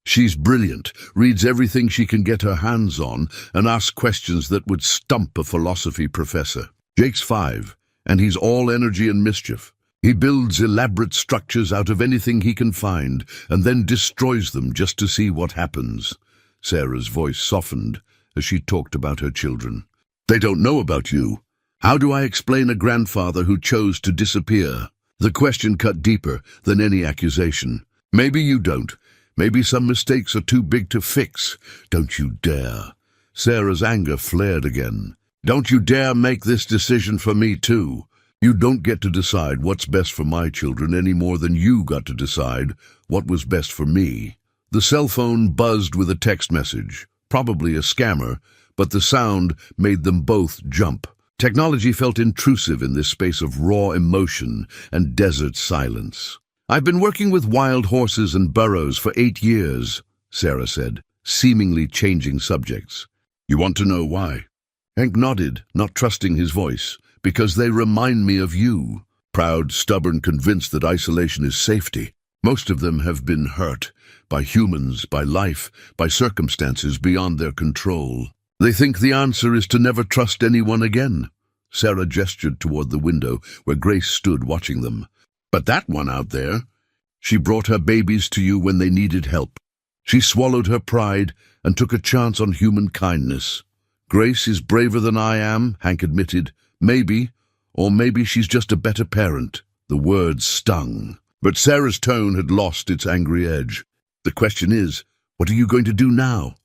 She's brilliant, reads everything she can get her hands on, and asks questions that would stump a philosophy professor. Jake's 5, and he's all energy and mischief. He builds elaborate structures out of anything he can find, and then destroys them just to see what happens." Sarah's voice softened as she talked about her children. "They don't know about you. How do I explain a grandfather who chose to disappear?" The question cut deeper than any accusation. "Maybe you don't. Maybe some mistakes are too big to fix." "Don't you dare." Sarah's anger flared again. "Don't you dare make this decision for me too. You don't get to decide what's best for my children any more than you got to decide what was best for me." The cell phone buzzed with a text message, probably a scammer, but the sound made them both jump. Technology felt intrusive in this space of raw emotion and desert silence. "I've been working with wild horses and burros for 8 years, Sarah said, seemingly changing subjects. "You want to know why?" Hank nodded, not trusting his voice. "Because they remind me of you. Proud, stubborn, convinced that isolation is safety. Most of them have been hurt by humans, by life, by circumstances beyond their control. They think the answer is to never trust anyone again." Sarah gestured toward the window where Grace stood watching them. "But that one out there, she brought her babies to you when they needed help. She swallowed her pride and took a chance on human kindness." "Grace is braver than I am," Hank admitted. "Maybe, or maybe she's just a better parent." The words stung, but Sarah's tone had lost its angry edge. "The question is, what are you going to do now?"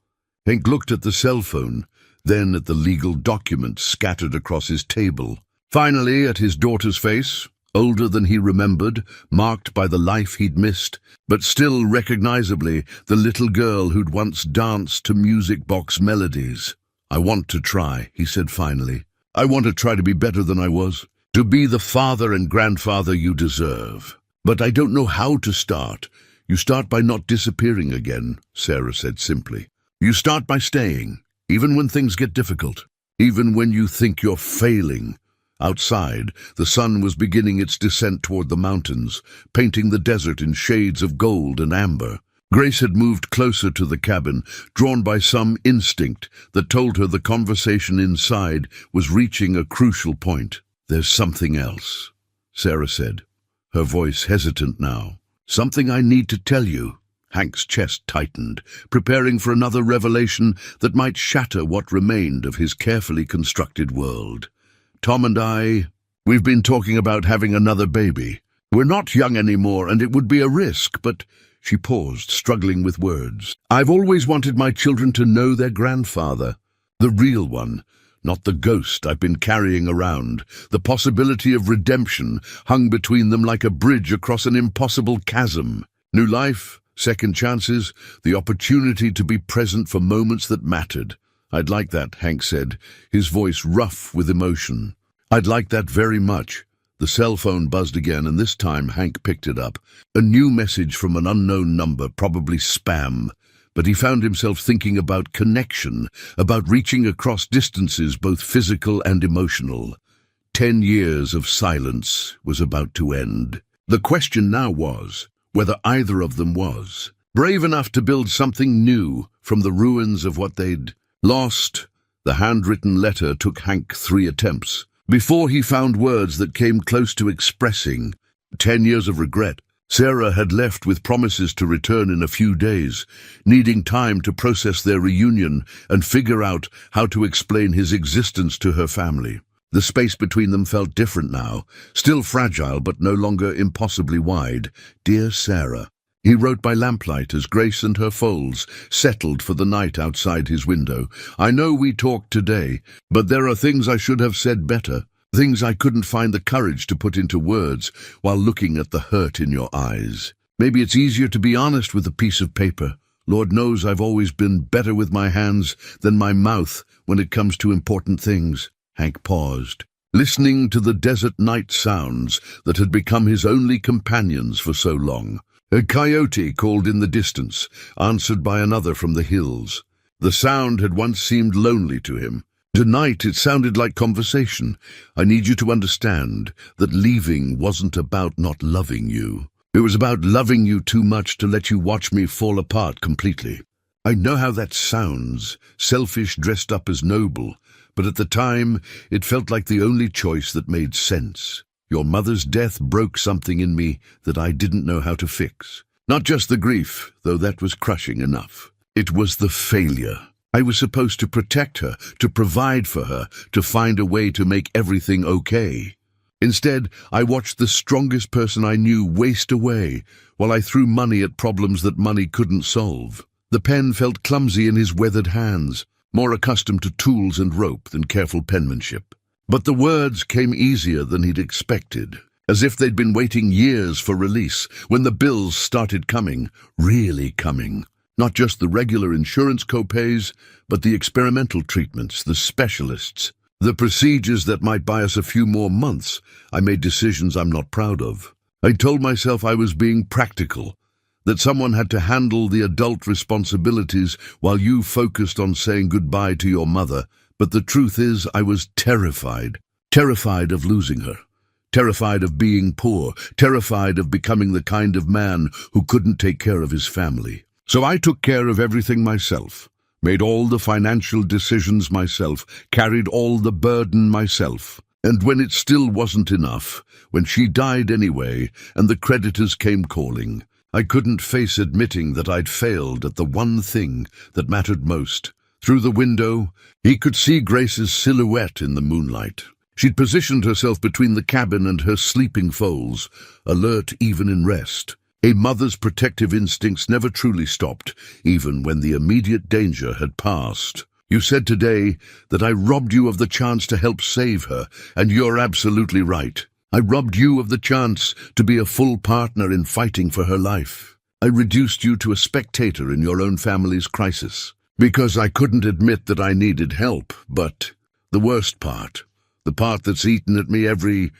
Hank looked at the cell phone, then at the legal documents scattered across his table. Finally, at his daughter's face, older than he remembered, marked by the life he'd missed, but still recognizably the little girl who'd once danced to music box melodies. "I want to try," he said finally. "I want to try to be better than I was, to be the father and grandfather you deserve. But I don't know how to start." "You start by not disappearing again," Sarah said simply. "You start by staying, even when things get difficult, even when you think you're failing." Outside, the sun was beginning its descent toward the mountains, painting the desert in shades of gold and amber. Grace had moved closer to the cabin, drawn by some instinct that told her the conversation inside was reaching a crucial point. "There's something else," Sarah said, her voice hesitant now. "Something I need to tell you." Hank's chest tightened, preparing for another revelation that might shatter what remained of his carefully constructed world. "Tom and we've been talking about having another baby. We're not young anymore, and it would be a risk, but—" She paused, struggling with words. "I've always wanted my children to know their grandfather. The real one, not the ghost I've been carrying around. The possibility of redemption hung between them like a bridge across an impossible chasm. New life, second chances, the opportunity to be present for moments that mattered. I'd like that," Hank said, his voice rough with emotion. "I'd like that very much." The cell phone buzzed again, and this time Hank picked it up. A new message from an unknown number, probably spam. But he found himself thinking about connection, about reaching across distances, both physical and emotional. 10 years of silence was about to end. The question now was whether either of them was brave enough to build something new from the ruins of what they'd lost. The handwritten letter took Hank 3 attempts before he found words that came close to expressing 10 years of regret. Sarah had left with promises to return in a few days, needing time to process their reunion and figure out how to explain his existence to her family. The space between them felt different now, still fragile but no longer impossibly wide. "Dear Sarah," he wrote by lamplight as Grace and her foals settled for the night outside his window. "I know we talked today, but there are things I should have said better, things I couldn't find the courage to put into words while looking at the hurt in your eyes. Maybe it's easier to be honest with a piece of paper. Lord knows I've always been better with my hands than my mouth when it comes to important things." Hank paused, listening to the desert night sounds that had become his only companions for so long. A coyote called in the distance, answered by another from the hills. The sound had once seemed lonely to him. Tonight it sounded like conversation. "I need you to understand that leaving wasn't about not loving you. It was about loving you too much to let you watch me fall apart completely. I know how that sounds, selfish dressed up as noble, but at the time it felt like the only choice that made sense. Your mother's death broke something in me that I didn't know how to fix. Not just the grief, though that was crushing enough. It was the failure. I was supposed to protect her, to provide for her, to find a way to make everything okay. Instead, I watched the strongest person I knew waste away while I threw money at problems that money couldn't solve. The pen felt clumsy in his weathered hands, more accustomed to tools and rope than careful penmanship. But the words came easier than he'd expected, as if they'd been waiting years for release when the bills started coming, really coming. Not just the regular insurance co-pays, but the experimental treatments, the specialists, the procedures that might buy us a few more months. I made decisions I'm not proud of. I told myself I was being practical, that someone had to handle the adult responsibilities while you focused on saying goodbye to your mother. But the truth is, I was terrified. Terrified of losing her. Terrified of being poor. Terrified of becoming the kind of man who couldn't take care of his family. So I took care of everything myself. Made all the financial decisions myself. Carried all the burden myself. And when it still wasn't enough, when she died anyway, and the creditors came calling, I couldn't face admitting that I'd failed at the one thing that mattered most. Through the window, he could see Grace's silhouette in the moonlight. She'd positioned herself between the cabin and her sleeping foals, alert even in rest. A mother's protective instincts never truly stopped, even when the immediate danger had passed. You said today that I robbed you of the chance to help save her, and you're absolutely right. I robbed you of the chance to be a full partner in fighting for her life. I reduced you to a spectator in your own family's crisis, because I couldn't admit that I needed help. But the worst part, the part that's eaten at me every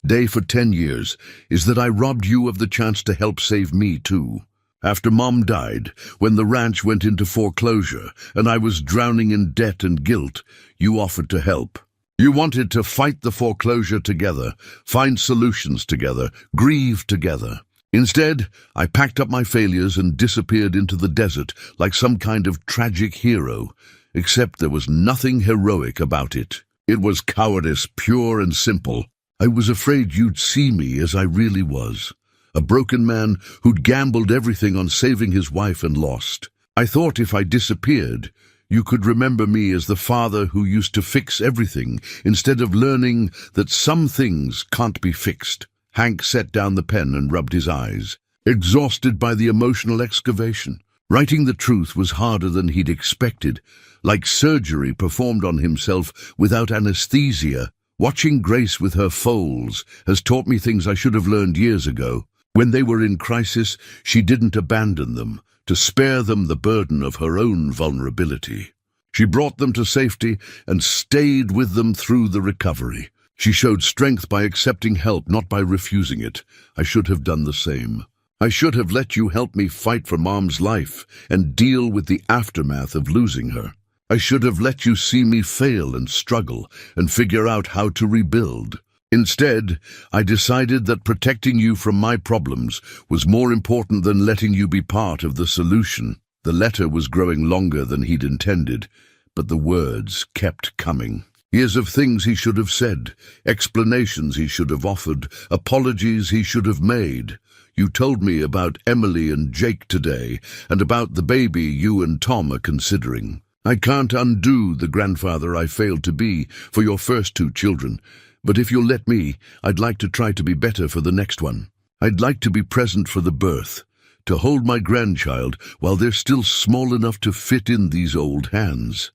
day for 10 years, is that I robbed you of the chance to help save me too. After Mom died, when the ranch went into foreclosure, and I was drowning in debt and guilt, you offered to help. You wanted to fight the foreclosure together, find solutions together, grieve together. Instead, I packed up my failures and disappeared into the desert like some kind of tragic hero, except there was nothing heroic about it. It was cowardice, pure and simple. I was afraid you'd see me as I really was, a broken man who'd gambled everything on saving his wife and lost. I thought if I disappeared, you could remember me as the father who used to fix everything, instead of learning that some things can't be fixed. Hank set down the pen and rubbed his eyes, exhausted by the emotional excavation. Writing the truth was harder than he'd expected, like surgery performed on himself without anesthesia. Watching Grace with her foals has taught me things I should have learned years ago. When they were in crisis, she didn't abandon them, to spare them the burden of her own vulnerability. She brought them to safety and stayed with them through the recovery. She showed strength by accepting help, not by refusing it. I should have done the same. I should have let you help me fight for Mom's life and deal with the aftermath of losing her. I should have let you see me fail and struggle and figure out how to rebuild. Instead, I decided that protecting you from my problems was more important than letting you be part of the solution. The letter was growing longer than he'd intended, but the words kept coming. Years of things he should have said, explanations he should have offered, apologies he should have made. You told me about Emily and Jake today, and about the baby you and Tom are considering. I can't undo the grandfather I failed to be for your first 2 children, but if you'll let me, I'd like to try to be better for the next one. I'd like to be present for the birth, to hold my grandchild while they're still small enough to fit in these old hands.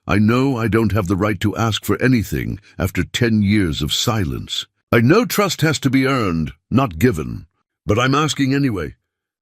I know I don't have the right to ask for anything after 10 years of silence. I know trust has to be earned, not given. But I'm asking anyway,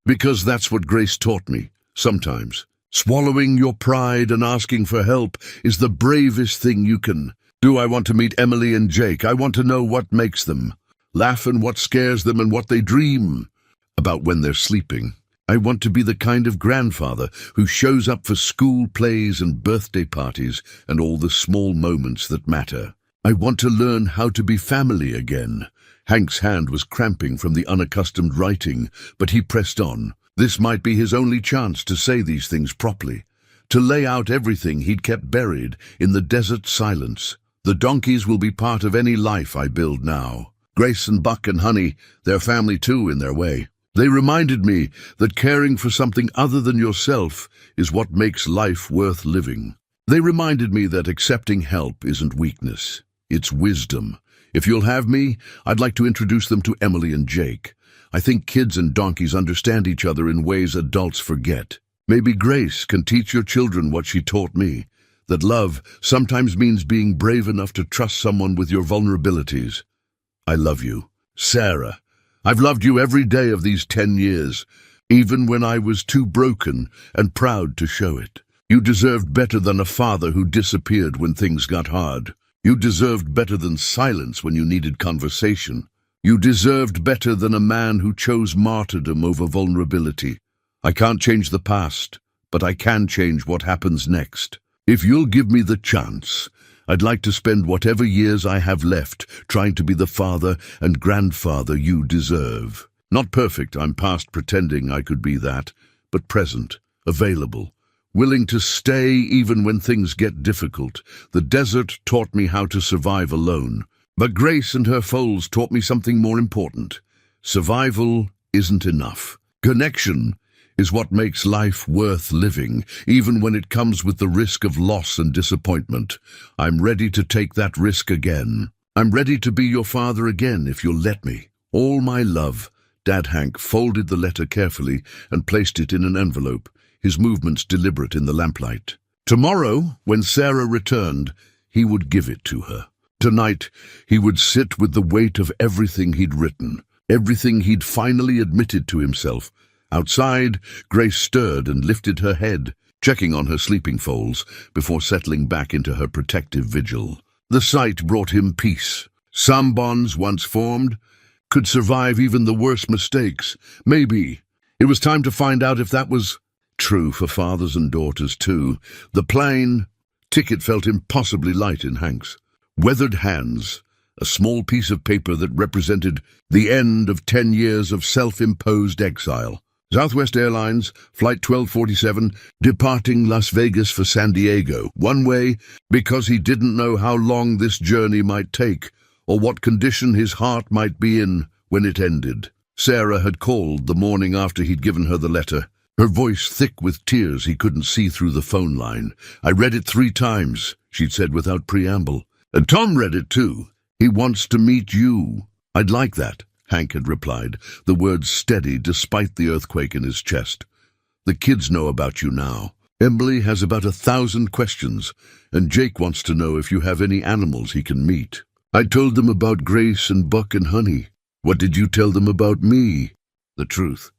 because that's what Grace taught me, sometimes. Swallowing your pride and asking for help is the bravest thing you can do. I want to meet Emily and Jake. I want to know what makes them laugh and what scares them and what they dream about when they're sleeping. I want to be the kind of grandfather who shows up for school plays and birthday parties and all the small moments that matter. I want to learn how to be family again. Hank's hand was cramping from the unaccustomed writing, but he pressed on. This might be his only chance to say these things properly, to lay out everything he'd kept buried in the desert silence. The donkeys will be part of any life I build now. Grace and Buck and Honey, their family too in their way. They reminded me that caring for something other than yourself is what makes life worth living. They reminded me that accepting help isn't weakness, it's wisdom. If you'll have me, I'd like to introduce them to Emily and Jake. I think kids and donkeys understand each other in ways adults forget. Maybe Grace can teach your children what she taught me, that love sometimes means being brave enough to trust someone with your vulnerabilities. I love you, Sarah. I've loved you every day of these 10 years, even when I was too broken and proud to show it. You deserved better than a father who disappeared when things got hard. You deserved better than silence when you needed conversation. You deserved better than a man who chose martyrdom over vulnerability. I can't change the past, but I can change what happens next. If you'll give me the chance, I'd like to spend whatever years I have left trying to be the father and grandfather you deserve. Not perfect, I'm past pretending I could be that, but present, available, willing to stay even when things get difficult. The desert taught me how to survive alone. But Grace and her foals taught me something more important. Survival isn't enough. Connection is what makes life worth living, even when it comes with the risk of loss and disappointment. I'm ready to take that risk again. I'm ready to be your father again if you'll let me. All my love, Dad Hank folded the letter carefully and placed it in an envelope, his movements deliberate in the lamplight. Tomorrow, when Sarah returned, he would give it to her. Tonight, he would sit with the weight of everything he'd written, everything he'd finally admitted to himself. Outside, Grace stirred and lifted her head, checking on her sleeping Foals before settling back into her protective vigil. The sight brought him peace. Some bonds, once formed, could survive even the worst mistakes. Maybe. It was time to find out if that was true for fathers and daughters, too. The plane ticket felt impossibly light in Hank's weathered hands, a small piece of paper that represented the end of 10 years of self-imposed exile. Southwest Airlines, Flight 1247, departing Las Vegas for San Diego. One way, because he didn't know how long this journey might take, or what condition his heart might be in when it ended. Sarah had called the morning after he'd given her the letter, her voice thick with tears he couldn't see through the phone line. "I read it 3 times, she'd said without preamble. "And Tom read it too. He wants to meet you." "I'd like that," Hank had replied, the words steady despite the earthquake in his chest. "The kids know about you now. Emily has about 1,000 questions, and Jake wants to know if you have any animals he can meet." "I told them about Grace and Buck and Honey." "What did you tell them about me?" "The truth.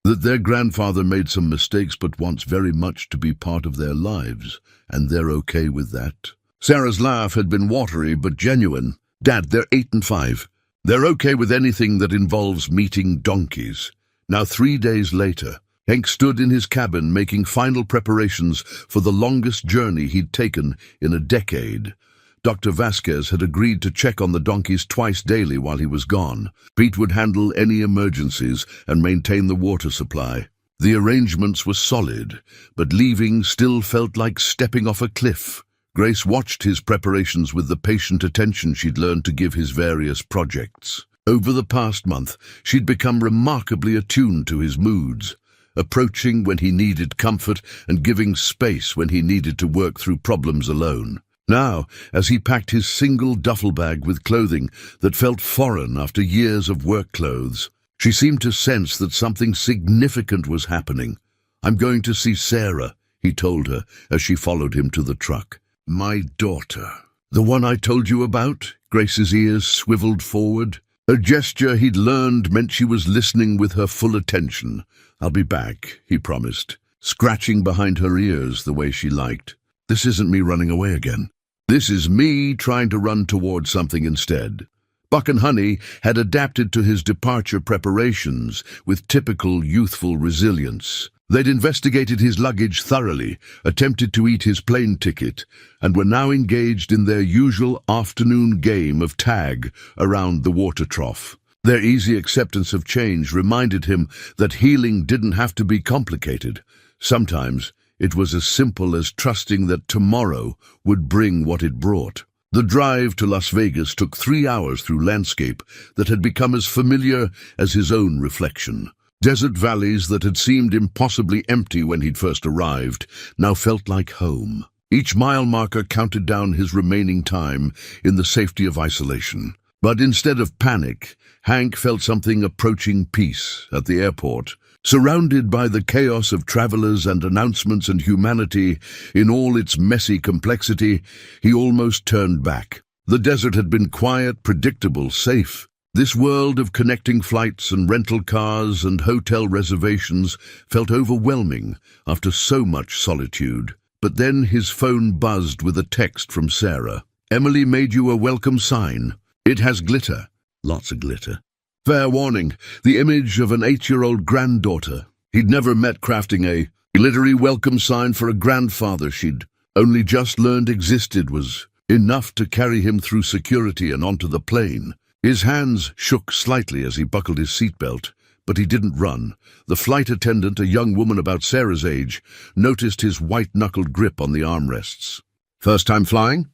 That their grandfather made some mistakes but wants very much to be part of their lives, and they're okay with that." Sarah's laugh had been watery but genuine. "Dad, they're 8 and 5. They're okay with anything that involves meeting donkeys." Now 3 days later, Hank stood in his cabin making final preparations for the longest journey he'd taken in a decade. Dr. Vasquez had agreed to check on the donkeys twice daily while he was gone. Pete would handle any emergencies and maintain the water supply. The arrangements were solid, but leaving still felt like stepping off a cliff. Grace watched his preparations with the patient attention she'd learned to give his various projects. Over the past month, she'd become remarkably attuned to his moods, approaching when he needed comfort and giving space when he needed to work through problems alone. Now, as he packed his single duffel bag with clothing that felt foreign after years of work clothes, she seemed to sense that something significant was happening. "I'm going to see Sarah," he told her as she followed him to the truck. "My daughter." "The one I told you about?" Grace's ears swiveled forward. A gesture he'd learned meant she was listening with her full attention. "I'll be back," he promised, scratching behind her ears the way she liked. "This isn't me running away again. This is me trying to run towards something instead." Buck and Honey had adapted to his departure preparations with typical youthful resilience. They'd investigated his luggage thoroughly, attempted to eat his plane ticket, and were now engaged in their usual afternoon game of tag around the water trough. Their easy acceptance of change reminded him that healing didn't have to be complicated. Sometimes it was as simple as trusting that tomorrow would bring what it brought. The drive to Las Vegas took 3 hours through landscape that had become as familiar as his own reflection. Desert valleys that had seemed impossibly empty when he'd first arrived now felt like home. Each mile marker counted down his remaining time in the safety of isolation. But instead of panic, Hank felt something approaching peace at the airport. Surrounded by the chaos of travelers and announcements and humanity in all its messy complexity, he almost turned back. The desert had been quiet, predictable, safe. This world of connecting flights and rental cars and hotel reservations felt overwhelming after so much solitude. But then his phone buzzed with a text from Sarah. "Emily made you a welcome sign. It has glitter." Lots of glitter. Fair warning, the image of an 8-year-old granddaughter. He'd never met crafting a glittery welcome sign for a grandfather she'd only just learned existed was enough to carry him through security and onto the plane. His hands shook slightly as he buckled his seatbelt, but he didn't run. The flight attendant, a young woman about Sarah's age, noticed his white-knuckled grip on the armrests. "First time flying?"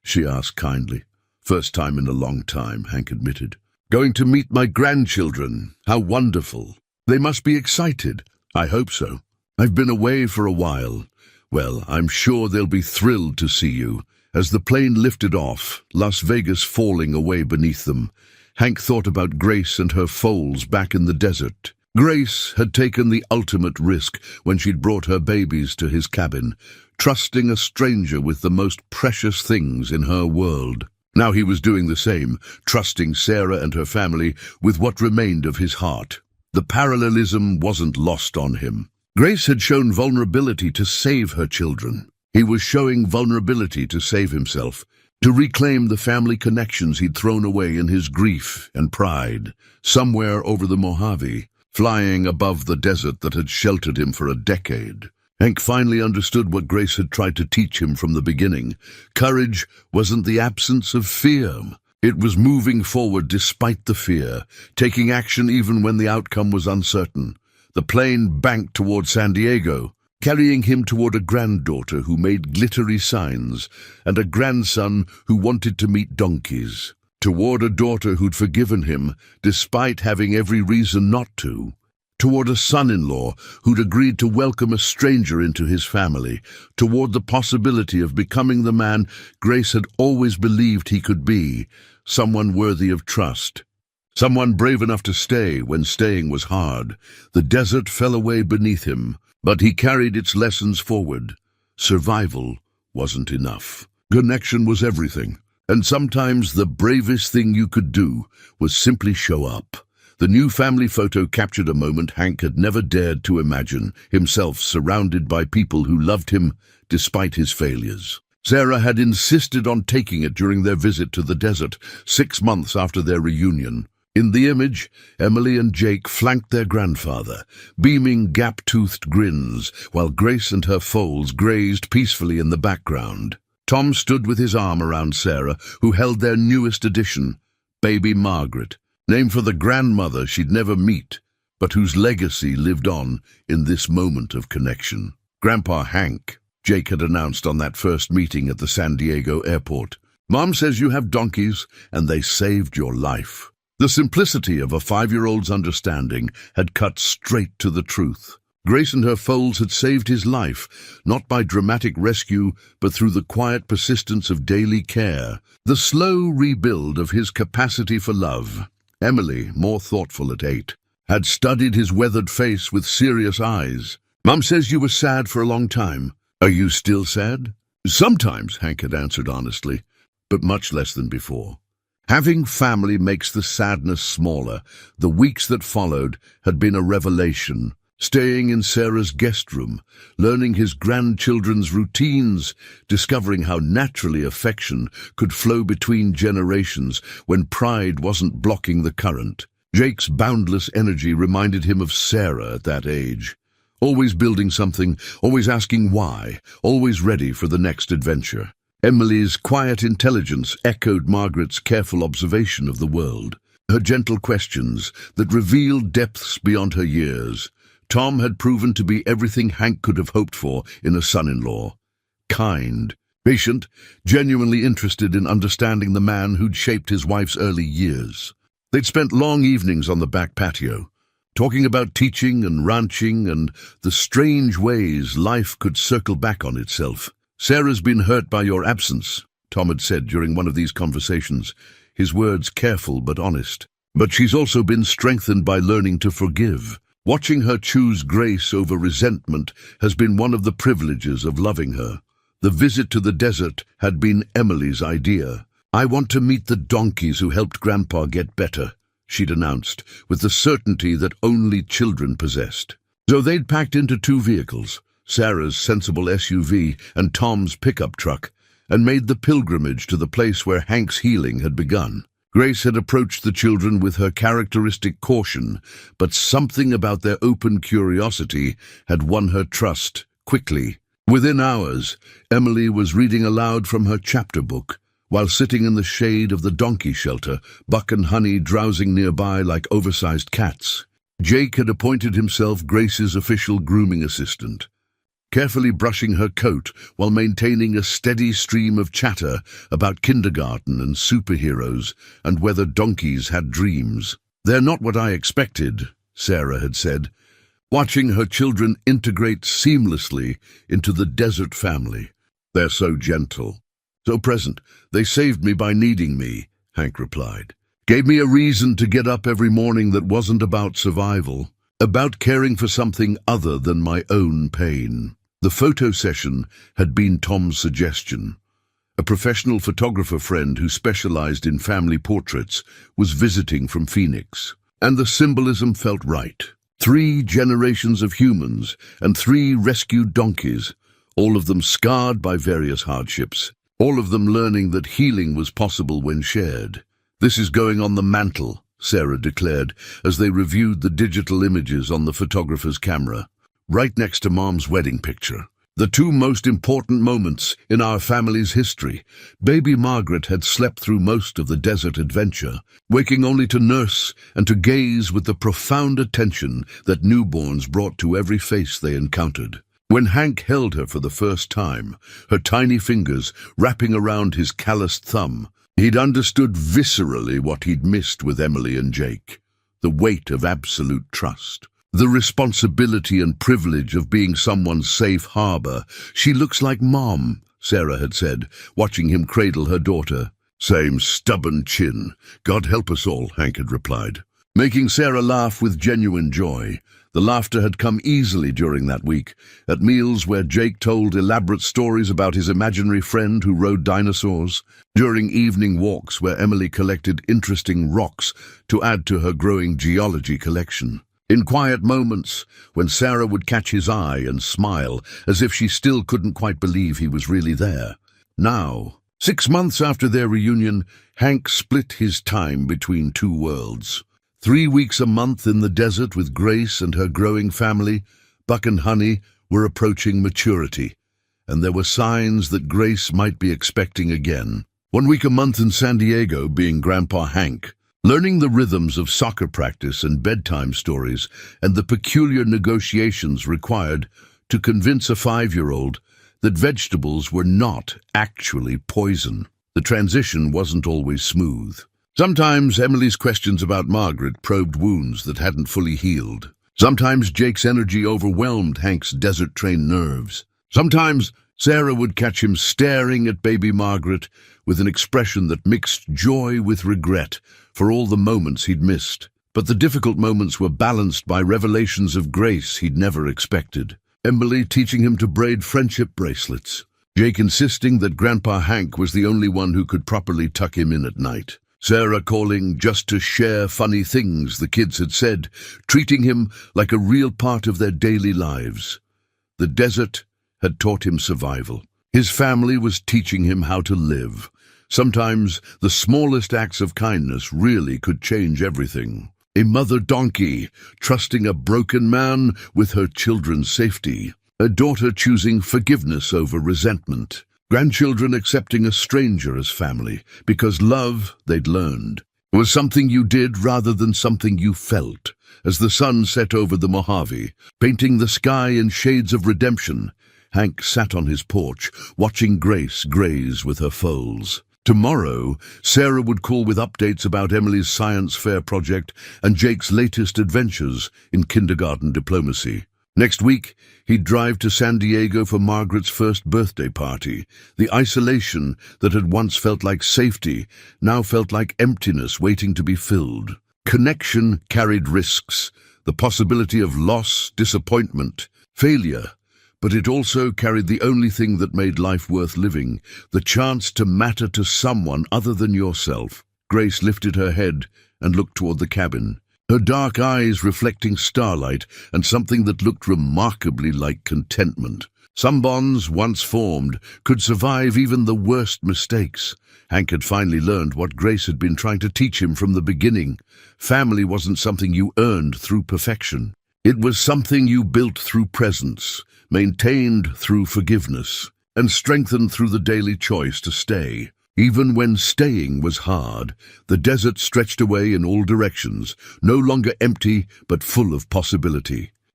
she asked kindly. "First time in a long time," Hank admitted. "Going to meet my grandchildren. How wonderful. They must be excited." "I hope so. I've been away for a while. Well, I'm sure they'll be thrilled to see you." As the plane lifted off, Las Vegas falling away beneath them, Hank thought about Grace and her foals back in the desert. Grace had taken the ultimate risk when she'd brought her babies to his cabin, trusting a stranger with the most precious things in her world. Now he was doing the same, trusting Sarah and her family with what remained of his heart. The parallelism wasn't lost on him. Grace had shown vulnerability to save her children. He was showing vulnerability to save himself, to reclaim the family connections he'd thrown away in his grief and pride. Somewhere over the Mojave, flying above the desert that had sheltered him for a decade, Hank finally understood what Grace had tried to teach him from the beginning. Courage wasn't the absence of fear. It was moving forward despite the fear, taking action even when the outcome was uncertain. The plane banked toward San Diego, carrying him toward a granddaughter who made glittery signs and a grandson who wanted to meet donkeys, toward a daughter who'd forgiven him despite having every reason not to, toward a son-in-law who'd agreed to welcome a stranger into his family, toward the possibility of becoming the man Grace had always believed he could be, someone worthy of trust. Someone brave enough to stay when staying was hard. The desert fell away beneath him, but he carried its lessons forward. Survival wasn't enough. Connection was everything, and sometimes the bravest thing you could do was simply show up. The new family photo captured a moment Hank had never dared to imagine, himself surrounded by people who loved him despite his failures. Sarah had insisted on taking it during their visit to the desert, 6 months after their reunion. In the image, Emily and Jake flanked their grandfather, beaming gap-toothed grins, while Grace and her foals grazed peacefully in the background. Tom stood with his arm around Sarah, who held their newest addition, baby Margaret, named for the grandmother she'd never meet, but whose legacy lived on in this moment of connection. Grandpa Hank, Jake had announced on that first meeting at the San Diego airport. Mom says you have donkeys, and they saved your life. The simplicity of a 5-year-old's understanding had cut straight to the truth. Grace and her foals had saved his life, not by dramatic rescue, but through the quiet persistence of daily care, the slow rebuild of his capacity for love. Emily, more thoughtful at 8, had studied his weathered face with serious eyes. Mom says you were sad for a long time. Are you still sad? Sometimes, Hank had answered honestly, but much less than before. Having family makes the sadness smaller. The weeks that followed had been a revelation. Staying in Sarah's guest room, learning his grandchildren's routines, discovering how naturally affection could flow between generations when pride wasn't blocking the current. Jake's boundless energy reminded him of Sarah at that age. Always building something, always asking why, always ready for the next adventure. Emily's quiet intelligence echoed Margaret's careful observation of the world, her gentle questions that revealed depths beyond her years. Tom had proven to be everything Hank could have hoped for in a son-in-law. Kind, patient, genuinely interested in understanding the man who'd shaped his wife's early years. They'd spent long evenings on the back patio, talking about teaching and ranching and the strange ways life could circle back on itself. Sarah's been hurt by your absence, Tom had said during one of these conversations, his words careful but honest. But she's also been strengthened by learning to forgive. Watching her choose grace over resentment has been one of the privileges of loving her. The visit to the desert had been Emily's idea. I want to meet the donkeys who helped Grandpa get better, she'd announced, with the certainty that only children possessed. So they'd packed into 2 vehicles, Sarah's sensible SUV and Tom's pickup truck, and made the pilgrimage to the place where Hank's healing had begun. Grace had approached the children with her characteristic caution, but something about their open curiosity had won her trust quickly. Within hours, Emily was reading aloud from her chapter book, while sitting in the shade of the donkey shelter, Buck and Honey drowsing nearby like oversized cats. Jake had appointed himself Grace's official grooming assistant, carefully brushing her coat while maintaining a steady stream of chatter about kindergarten and superheroes and whether donkeys had dreams. They're not what I expected, Sarah had said, watching her children integrate seamlessly into the desert family. They're so gentle, so present. They saved me by needing me, Hank replied. Gave me a reason to get up every morning that wasn't about survival, about caring for something other than my own pain. The photo session had been Tom's suggestion. A professional photographer friend who specialized in family portraits was visiting from Phoenix, and the symbolism felt right. 3 generations of humans and 3 rescued donkeys, all of them scarred by various hardships, all of them learning that healing was possible when shared. "This is going on the mantle," Sarah declared as they reviewed the digital images on the photographer's camera, right next to Mom's wedding picture. The 2 most important moments in our family's history. Baby Margaret had slept through most of the desert adventure, waking only to nurse and to gaze with the profound attention that newborns brought to every face they encountered. When Hank held her for the first time, her tiny fingers wrapping around his calloused thumb, he'd understood viscerally what he'd missed with Emily and Jake. The weight of absolute trust. The responsibility and privilege of being someone's safe harbor. "She looks like Mom," Sarah had said, watching him cradle her daughter. "Same stubborn chin. God help us all," Hank had replied, making Sarah laugh with genuine joy. The laughter had come easily during that week, at meals where Jake told elaborate stories about his imaginary friend who rode dinosaurs, during evening walks where Emily collected interesting rocks to add to her growing geology collection. In quiet moments, when Sarah would catch his eye and smile, as if she still couldn't quite believe he was really there. Now, 6 months after their reunion, Hank split his time between 2 worlds. 3 weeks a month in the desert with Grace and her growing family, Buck and Honey were approaching maturity, and there were signs that Grace might be expecting again. 1 week a month in San Diego being Grandpa Hank, learning the rhythms of soccer practice and bedtime stories and the peculiar negotiations required to convince a 5-year-old that vegetables were not actually poison. The transition wasn't always smooth. Sometimes Emily's questions about Margaret probed wounds that hadn't fully healed. Sometimes Jake's energy overwhelmed Hank's desert-trained nerves. Sometimes Sarah would catch him staring at baby Margaret with an expression that mixed joy with regret for all the moments he'd missed. But the difficult moments were balanced by revelations of grace he'd never expected. Emily teaching him to braid friendship bracelets. Jake insisting that Grandpa Hank was the only one who could properly tuck him in at night. Sarah calling just to share funny things the kids had said, treating him like a real part of their daily lives. The desert had taught him survival. His family was teaching him how to live. Sometimes the smallest acts of kindness really could change everything. A mother donkey trusting a broken man with her children's safety. A daughter choosing forgiveness over resentment. Grandchildren accepting a stranger as family because love, they'd learned, was something you did rather than something you felt. As the sun set over the Mojave, painting the sky in shades of redemption, Hank sat on his porch, watching Grace graze with her foals. Tomorrow, Sarah would call with updates about Emily's science fair project and Jake's latest adventures in kindergarten diplomacy. Next week, he'd drive to San Diego for Margaret's first birthday party. The isolation that had once felt like safety now felt like emptiness waiting to be filled. Connection carried risks, the possibility of loss, disappointment, failure. But it also carried the only thing that made life worth living, the chance to matter to someone other than yourself. Grace lifted her head and looked toward the cabin, her dark eyes reflecting starlight and something that looked remarkably like contentment. Some bonds, once formed, could survive even the worst mistakes. Hank had finally learned what Grace had been trying to teach him from the beginning. Family wasn't something you earned through perfection. It was something you built through presence, maintained through forgiveness, and strengthened through the daily choice to stay. Even when staying was hard, the desert stretched away in all directions, no longer empty but full of possibility.